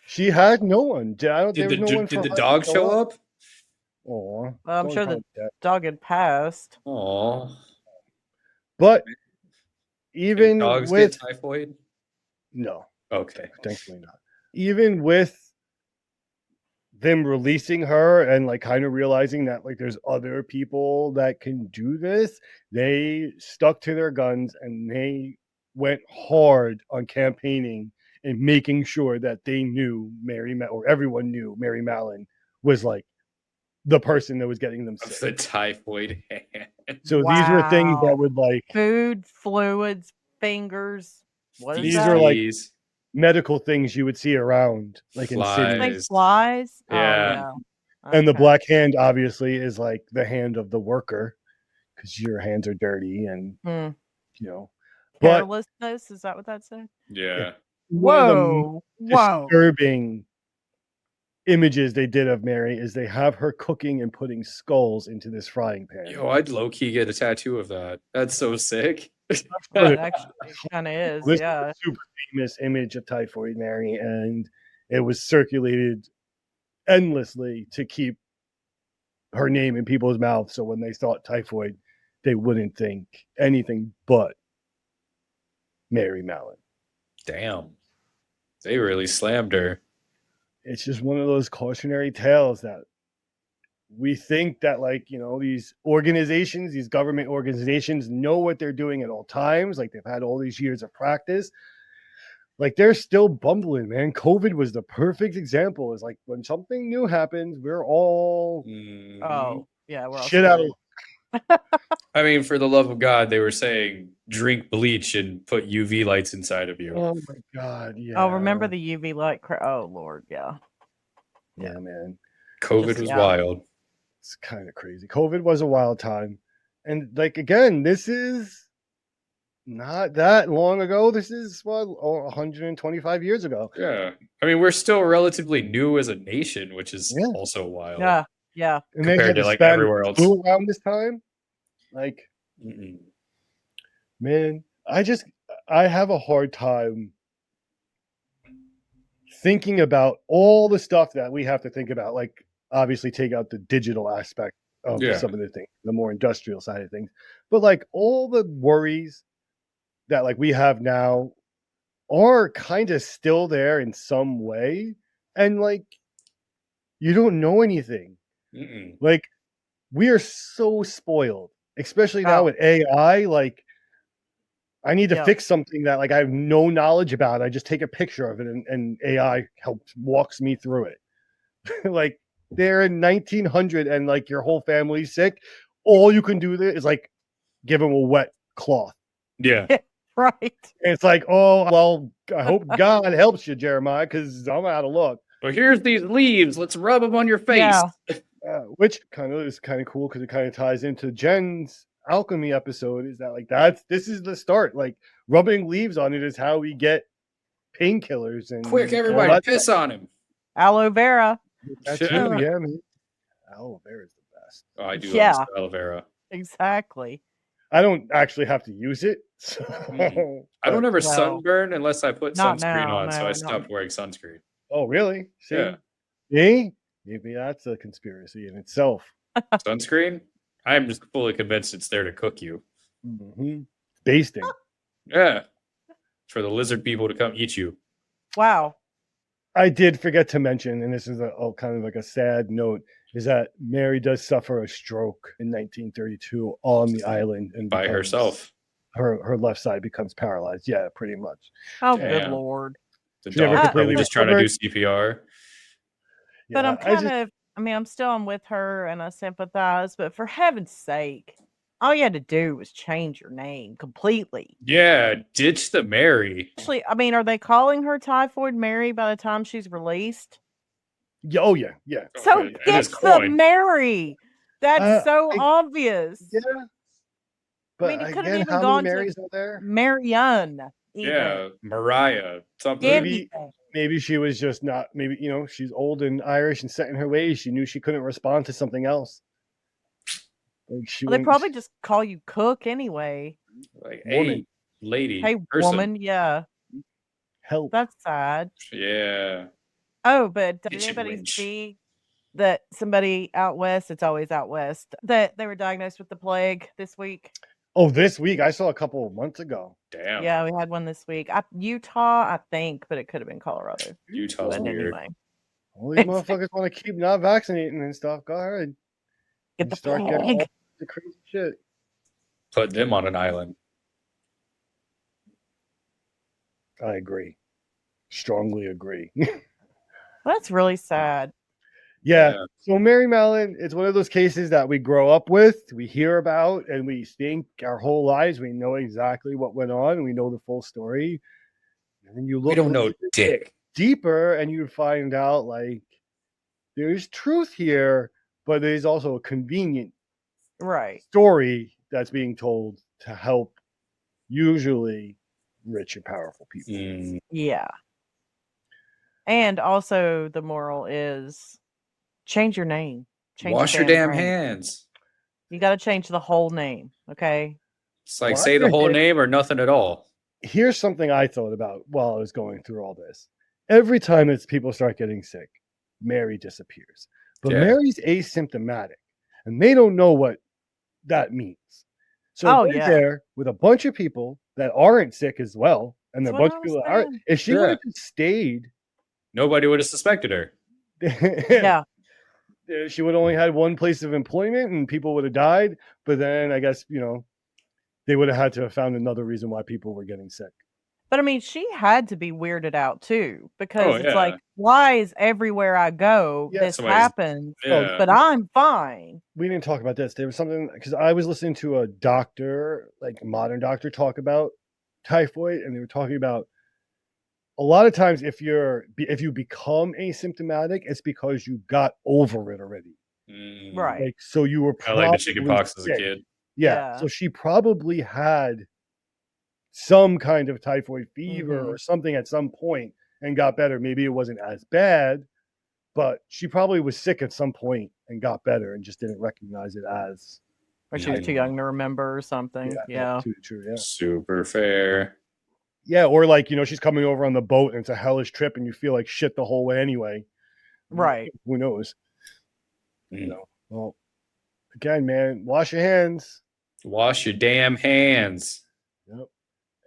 [SPEAKER 1] She had no one. There
[SPEAKER 4] Did
[SPEAKER 1] was
[SPEAKER 4] the,
[SPEAKER 1] no one
[SPEAKER 4] did
[SPEAKER 1] for
[SPEAKER 4] the
[SPEAKER 1] her to
[SPEAKER 4] dog show up?
[SPEAKER 1] Aw,
[SPEAKER 5] Well, I'm
[SPEAKER 1] don't
[SPEAKER 5] sure
[SPEAKER 1] call
[SPEAKER 5] the
[SPEAKER 1] it that.
[SPEAKER 5] dog had passed.
[SPEAKER 4] Aw.
[SPEAKER 1] But
[SPEAKER 4] Can
[SPEAKER 1] even
[SPEAKER 4] dogs
[SPEAKER 1] with
[SPEAKER 4] get typhoid?
[SPEAKER 1] no,
[SPEAKER 4] Okay.
[SPEAKER 1] thankfully not. Even with them releasing her and like kind of realizing that like there's other people that can do this, they stuck to their guns and they went hard on campaigning and making sure that they knew or everyone knew Mary Mallon was like the person that was getting them
[SPEAKER 4] Of
[SPEAKER 1] sick.
[SPEAKER 4] the typhoid hand.
[SPEAKER 1] So these were things
[SPEAKER 5] Wow.
[SPEAKER 1] that would like
[SPEAKER 5] Food, fluids, fingers. What is
[SPEAKER 1] These
[SPEAKER 5] that?
[SPEAKER 1] are like
[SPEAKER 4] Feces.
[SPEAKER 1] medical things you would see around, like in cities.
[SPEAKER 5] Like
[SPEAKER 4] Flies.
[SPEAKER 5] flies?
[SPEAKER 4] Yeah.
[SPEAKER 5] Oh, yeah.
[SPEAKER 1] And the
[SPEAKER 5] Okay.
[SPEAKER 1] black hand obviously is like the hand of the worker because your hands are dirty and
[SPEAKER 5] Hmm.
[SPEAKER 1] you know. But
[SPEAKER 5] Carelessness? Is that what that said?
[SPEAKER 4] Yeah.
[SPEAKER 1] one of the
[SPEAKER 5] Whoa. Whoa.
[SPEAKER 1] disturbing images they did of Mary is they have her cooking and putting skulls into this frying pan.
[SPEAKER 4] Yo, I'd low key get a tattoo of that. That's so sick.
[SPEAKER 5] It actually kind of is.
[SPEAKER 1] This is
[SPEAKER 5] Yeah.
[SPEAKER 1] a super famous image of Typhoid Mary, and it was circulated endlessly to keep her name in people's mouths. So when they thought typhoid, they wouldn't think anything but Mary Mallon.
[SPEAKER 4] Damn. They really slammed her.
[SPEAKER 1] It's just one of those cautionary tales that we think that, like, you know, these organizations, these government organizations know what they're doing at all times. Like they've had all these years of practice. Like they're still bumbling, man. COVID was the perfect example. It's like when something new happens, we're all
[SPEAKER 5] Oh, yeah, we're all
[SPEAKER 1] shit out of.
[SPEAKER 4] I mean, for the love of God, they were saying drink bleach and put UV lights inside of you.
[SPEAKER 1] Oh my God, yeah.
[SPEAKER 5] Oh, remember the UV light? Oh Lord, yeah.
[SPEAKER 1] Yeah, man.
[SPEAKER 4] COVID was wild.
[SPEAKER 1] It's kind of crazy. COVID was a wild time. And like again, this is not that long ago. This is what 125 years ago.
[SPEAKER 4] Yeah. I mean, we're still relatively new as a nation, which is also wild.
[SPEAKER 5] Yeah.
[SPEAKER 1] And
[SPEAKER 4] compared
[SPEAKER 1] then
[SPEAKER 4] to like everywhere else.
[SPEAKER 1] Around this time, like, man, I have a hard time thinking about all the stuff that we have to think about. Like, obviously, take out the digital aspect of some of the things, the more industrial side of things, but like all the worries that like we have now are kind of still there in some way, and like you don't know anything. Like we are so spoiled, especially now with AI. Like I need to fix something that like I have no knowledge about. I just take a picture of it and AI walks me through it. Like they're in 1900 and like your whole family's sick. All you can do there is like give them a wet cloth.
[SPEAKER 4] Yeah.
[SPEAKER 5] Right.
[SPEAKER 1] And it's like, oh, well, I hope God helps you, Jeremiah, because I'm out of luck.
[SPEAKER 4] Well, here's these leaves. Let's rub them on your face.
[SPEAKER 1] Which kind of is kind of cool because it kind of ties into Jen's alchemy episode. Is that like this is the start? Like rubbing leaves on it is how we get painkillers and
[SPEAKER 4] quick, everybody piss on him.
[SPEAKER 5] Aloe vera.
[SPEAKER 1] That's true, yeah, man. Aloe vera is the best.
[SPEAKER 4] Oh, I do love aloe vera.
[SPEAKER 5] Exactly.
[SPEAKER 1] I don't actually have to use it. So,
[SPEAKER 4] I don't ever sunburn unless I put sunscreen on, so I stopped wearing sunscreen.
[SPEAKER 1] Oh, really? See?
[SPEAKER 4] Yeah.
[SPEAKER 1] See? Maybe that's a conspiracy in itself.
[SPEAKER 4] Sunscreen? I'm just fully convinced it's there to cook you.
[SPEAKER 1] Basting.
[SPEAKER 4] Yeah. For the lizard people to come eat you.
[SPEAKER 5] Wow.
[SPEAKER 1] I did forget to mention, and this is a kind of like a sad note, is that Mary does suffer a stroke in 1932 on the island, and
[SPEAKER 4] by herself.
[SPEAKER 1] Her left side becomes paralyzed. Yeah, pretty much.
[SPEAKER 5] Oh, good Lord.
[SPEAKER 4] The dog probably just trying to do CPR.
[SPEAKER 5] But I'm I'm still with her and I sympathize, but for heaven's sake, all you had to do was change your name completely.
[SPEAKER 4] Yeah, ditch the Mary.
[SPEAKER 5] Actually, I mean, are they calling her Typhoid Mary by the time she's released?
[SPEAKER 1] Oh, yeah.
[SPEAKER 5] So ditch the Mary. That's so obvious.
[SPEAKER 1] Yeah. But
[SPEAKER 5] I mean, it could have even
[SPEAKER 1] how
[SPEAKER 5] gone
[SPEAKER 1] many Marys are there?
[SPEAKER 5] Marianne.
[SPEAKER 4] Yeah, Mariah. Something.
[SPEAKER 1] Maybe she was just not. Maybe she's old and Irish and set in her ways. She knew she couldn't respond to something else. Like
[SPEAKER 5] they probably just call you Cook anyway.
[SPEAKER 4] Like, hey, lady.
[SPEAKER 5] Hey, woman. Yeah.
[SPEAKER 1] Help.
[SPEAKER 5] That's sad.
[SPEAKER 4] Yeah.
[SPEAKER 5] Oh, but did anybody see that somebody out west? It's always out west that they were diagnosed with the plague this week.
[SPEAKER 1] Oh, this week? I saw a couple of months ago.
[SPEAKER 4] Damn.
[SPEAKER 5] Yeah, we had one this week. Utah, I think, but it could have been Colorado.
[SPEAKER 4] Utah's weird.
[SPEAKER 1] Anyway. All these motherfuckers want to keep not vaccinating and stuff. Go ahead.
[SPEAKER 5] Get the
[SPEAKER 1] start getting all the crazy shit.
[SPEAKER 4] Put them on an island.
[SPEAKER 1] I agree. Strongly agree.
[SPEAKER 5] That's really sad.
[SPEAKER 1] Yeah. So Mary Mallon, it's one of those cases that we grow up with, we hear about, and we think our whole lives we know exactly what went on, and we know the full story. And then you look,
[SPEAKER 4] we don't know dick
[SPEAKER 1] deeper, and you find out like there's truth here, but there's also a convenient story that's being told to help usually rich and powerful people.
[SPEAKER 5] Yeah. And also the moral is change your name.
[SPEAKER 4] Wash your damn hands.
[SPEAKER 5] You got to change the whole name, okay?
[SPEAKER 4] It's like say the whole name or nothing at all.
[SPEAKER 1] Here's something I thought about while I was going through all this. Every time people start getting sick, Mary disappears. But Mary's asymptomatic, and they don't know what that means. So they're there with a bunch of people that aren't sick as well, and a bunch of people that aren't. If she would have stayed,
[SPEAKER 4] nobody would have suspected her.
[SPEAKER 5] Yeah.
[SPEAKER 1] She would have only had one place of employment and people would have died. But then I guess, they would have had to have found another reason why people were getting sick.
[SPEAKER 5] But I mean, she had to be weirded out too, because it's
[SPEAKER 4] yeah.
[SPEAKER 5] like, why is everywhere I go this
[SPEAKER 4] somebody's-
[SPEAKER 5] happens,
[SPEAKER 4] Yeah.
[SPEAKER 5] but I'm fine.
[SPEAKER 1] We didn't talk about this. There was something because I was listening to a doctor, like a modern doctor, talk about typhoid, and they were talking about a lot of times if you become asymptomatic, it's because you got over it already.
[SPEAKER 5] Right.
[SPEAKER 1] Like so you were
[SPEAKER 4] I like the chickenpox as a
[SPEAKER 1] sick.
[SPEAKER 4] kid.
[SPEAKER 1] Yeah. So she probably had some kind of typhoid fever
[SPEAKER 5] Mhm.
[SPEAKER 1] or something at some point and got better. Maybe it wasn't as bad, but she probably was sick at some point and got better and just didn't recognize it as.
[SPEAKER 5] Or she was too young to remember or something. Yeah.
[SPEAKER 1] True. Yeah.
[SPEAKER 4] Super fair.
[SPEAKER 1] Yeah, or like, she's coming over on the boat and it's a hellish trip and you feel like shit the whole way anyway.
[SPEAKER 5] Right.
[SPEAKER 1] Who knows? Well, again, man, wash your hands.
[SPEAKER 4] Wash your damn hands.
[SPEAKER 1] Yep.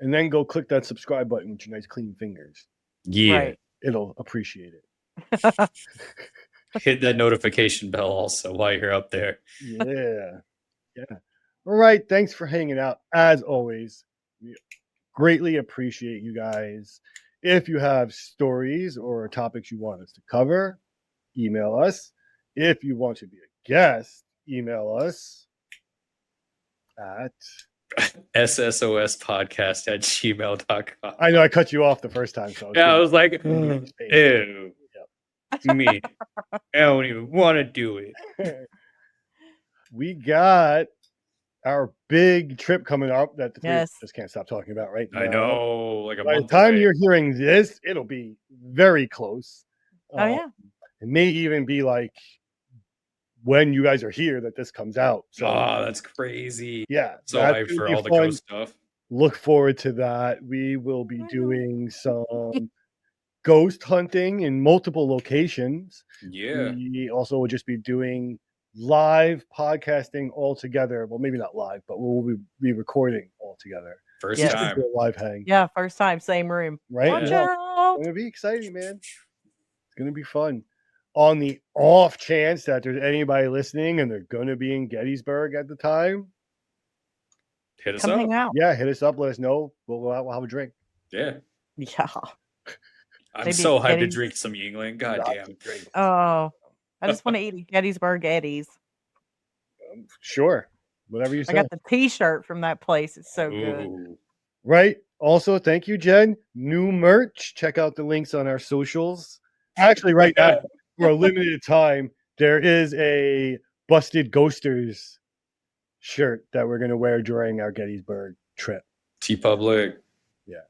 [SPEAKER 1] And then go click that subscribe button with your nice clean fingers.
[SPEAKER 4] Yeah.
[SPEAKER 5] Right.
[SPEAKER 1] It'll appreciate it.
[SPEAKER 4] Hit that notification bell also while you're up there.
[SPEAKER 1] Yeah. All right. Thanks for hanging out. As always, we greatly appreciate you guys. If you have stories or topics you want us to cover, email us. If you want to be a guest, email us at
[SPEAKER 4] ssospodcast@gmail.com.
[SPEAKER 1] I know I cut you off the first time. So
[SPEAKER 4] I was like, ew. Me. I don't even want to do it.
[SPEAKER 1] We got our big trip coming up that the three of us
[SPEAKER 5] Yes.
[SPEAKER 1] just can't stop talking about right now.
[SPEAKER 4] I know. Like a
[SPEAKER 1] By the
[SPEAKER 4] month
[SPEAKER 1] time
[SPEAKER 4] away.
[SPEAKER 1] you're hearing this, it'll be very close.
[SPEAKER 5] Oh yeah.
[SPEAKER 1] It may even be like when you guys are here that this comes out. So
[SPEAKER 4] that's crazy.
[SPEAKER 1] yeah.
[SPEAKER 4] So
[SPEAKER 1] that's
[SPEAKER 4] hyped
[SPEAKER 1] gonna
[SPEAKER 4] for
[SPEAKER 1] be
[SPEAKER 4] all the
[SPEAKER 1] fun.
[SPEAKER 4] ghost stuff.
[SPEAKER 1] Look forward to that. We will be doing some ghost hunting in multiple locations.
[SPEAKER 4] Yeah.
[SPEAKER 1] We also will just be doing live podcasting all together. Well, maybe not live, but we'll be recording all together.
[SPEAKER 4] First
[SPEAKER 5] Yes.
[SPEAKER 4] time.
[SPEAKER 1] Do a live hang.
[SPEAKER 5] Yeah. First time, same room.
[SPEAKER 1] Right?
[SPEAKER 5] Watch
[SPEAKER 1] Yeah.
[SPEAKER 5] out.
[SPEAKER 1] It's gonna be exciting, man. It's gonna be fun. On the off chance that there's anybody listening and they're gonna be in Gettysburg at the time,
[SPEAKER 4] Hit us
[SPEAKER 5] Come
[SPEAKER 4] up.
[SPEAKER 5] hang out.
[SPEAKER 1] yeah, hit us up. Let us know. We'll go out. We'll have a drink.
[SPEAKER 4] Yeah.
[SPEAKER 5] Yeah.
[SPEAKER 4] I'm
[SPEAKER 5] Maybe
[SPEAKER 4] so hyped to
[SPEAKER 5] Gettys-
[SPEAKER 4] drink some Yingling. God
[SPEAKER 1] Lots
[SPEAKER 4] damn.
[SPEAKER 1] of drinks.
[SPEAKER 5] Oh, I just want to eat a Gettysburg Eddies.
[SPEAKER 1] Sure, whatever you say.
[SPEAKER 5] I got the T-shirt from that place. It's so good.
[SPEAKER 4] Ooh.
[SPEAKER 1] Right. Also, thank you, Jen. New merch. Check out the links on our socials. Actually, right now, for a limited time, there is a Busted Ghosters shirt that we're going to wear during our Gettysburg trip.
[SPEAKER 4] T-Public.
[SPEAKER 1] Yeah.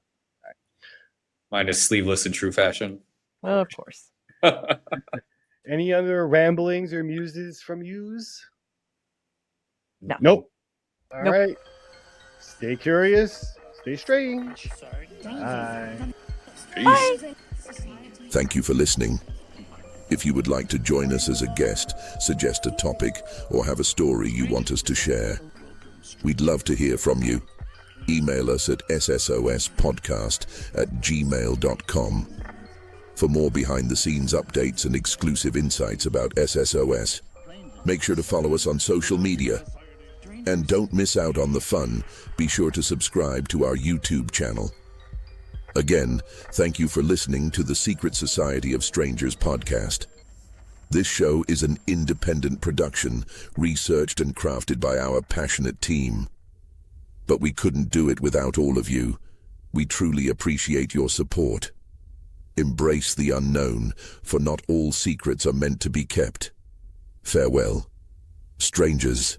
[SPEAKER 4] Mine is sleeveless in true fashion.
[SPEAKER 5] Well, of course.
[SPEAKER 1] Any other ramblings or muses from yous?
[SPEAKER 5] No.
[SPEAKER 1] Nope. All
[SPEAKER 5] Nope.
[SPEAKER 1] right. Stay curious. Stay strange. Bye.
[SPEAKER 4] Peace.
[SPEAKER 2] Thank you for listening. If you would like to join us as a guest, suggest a topic, or have a story you want us to share, we'd love to hear from you. Email us at ssospodcast@gmail.com. For more behind-the-scenes updates and exclusive insights about SSOS, make sure to follow us on social media. And don't miss out on the fun. Be sure to subscribe to our YouTube channel. Again, thank you for listening to the Secret Society of Strangers podcast. This show is an independent production, researched and crafted by our passionate team. But we couldn't do it without all of you. We truly appreciate your support. Embrace the unknown, for not all secrets are meant to be kept. Farewell, strangers.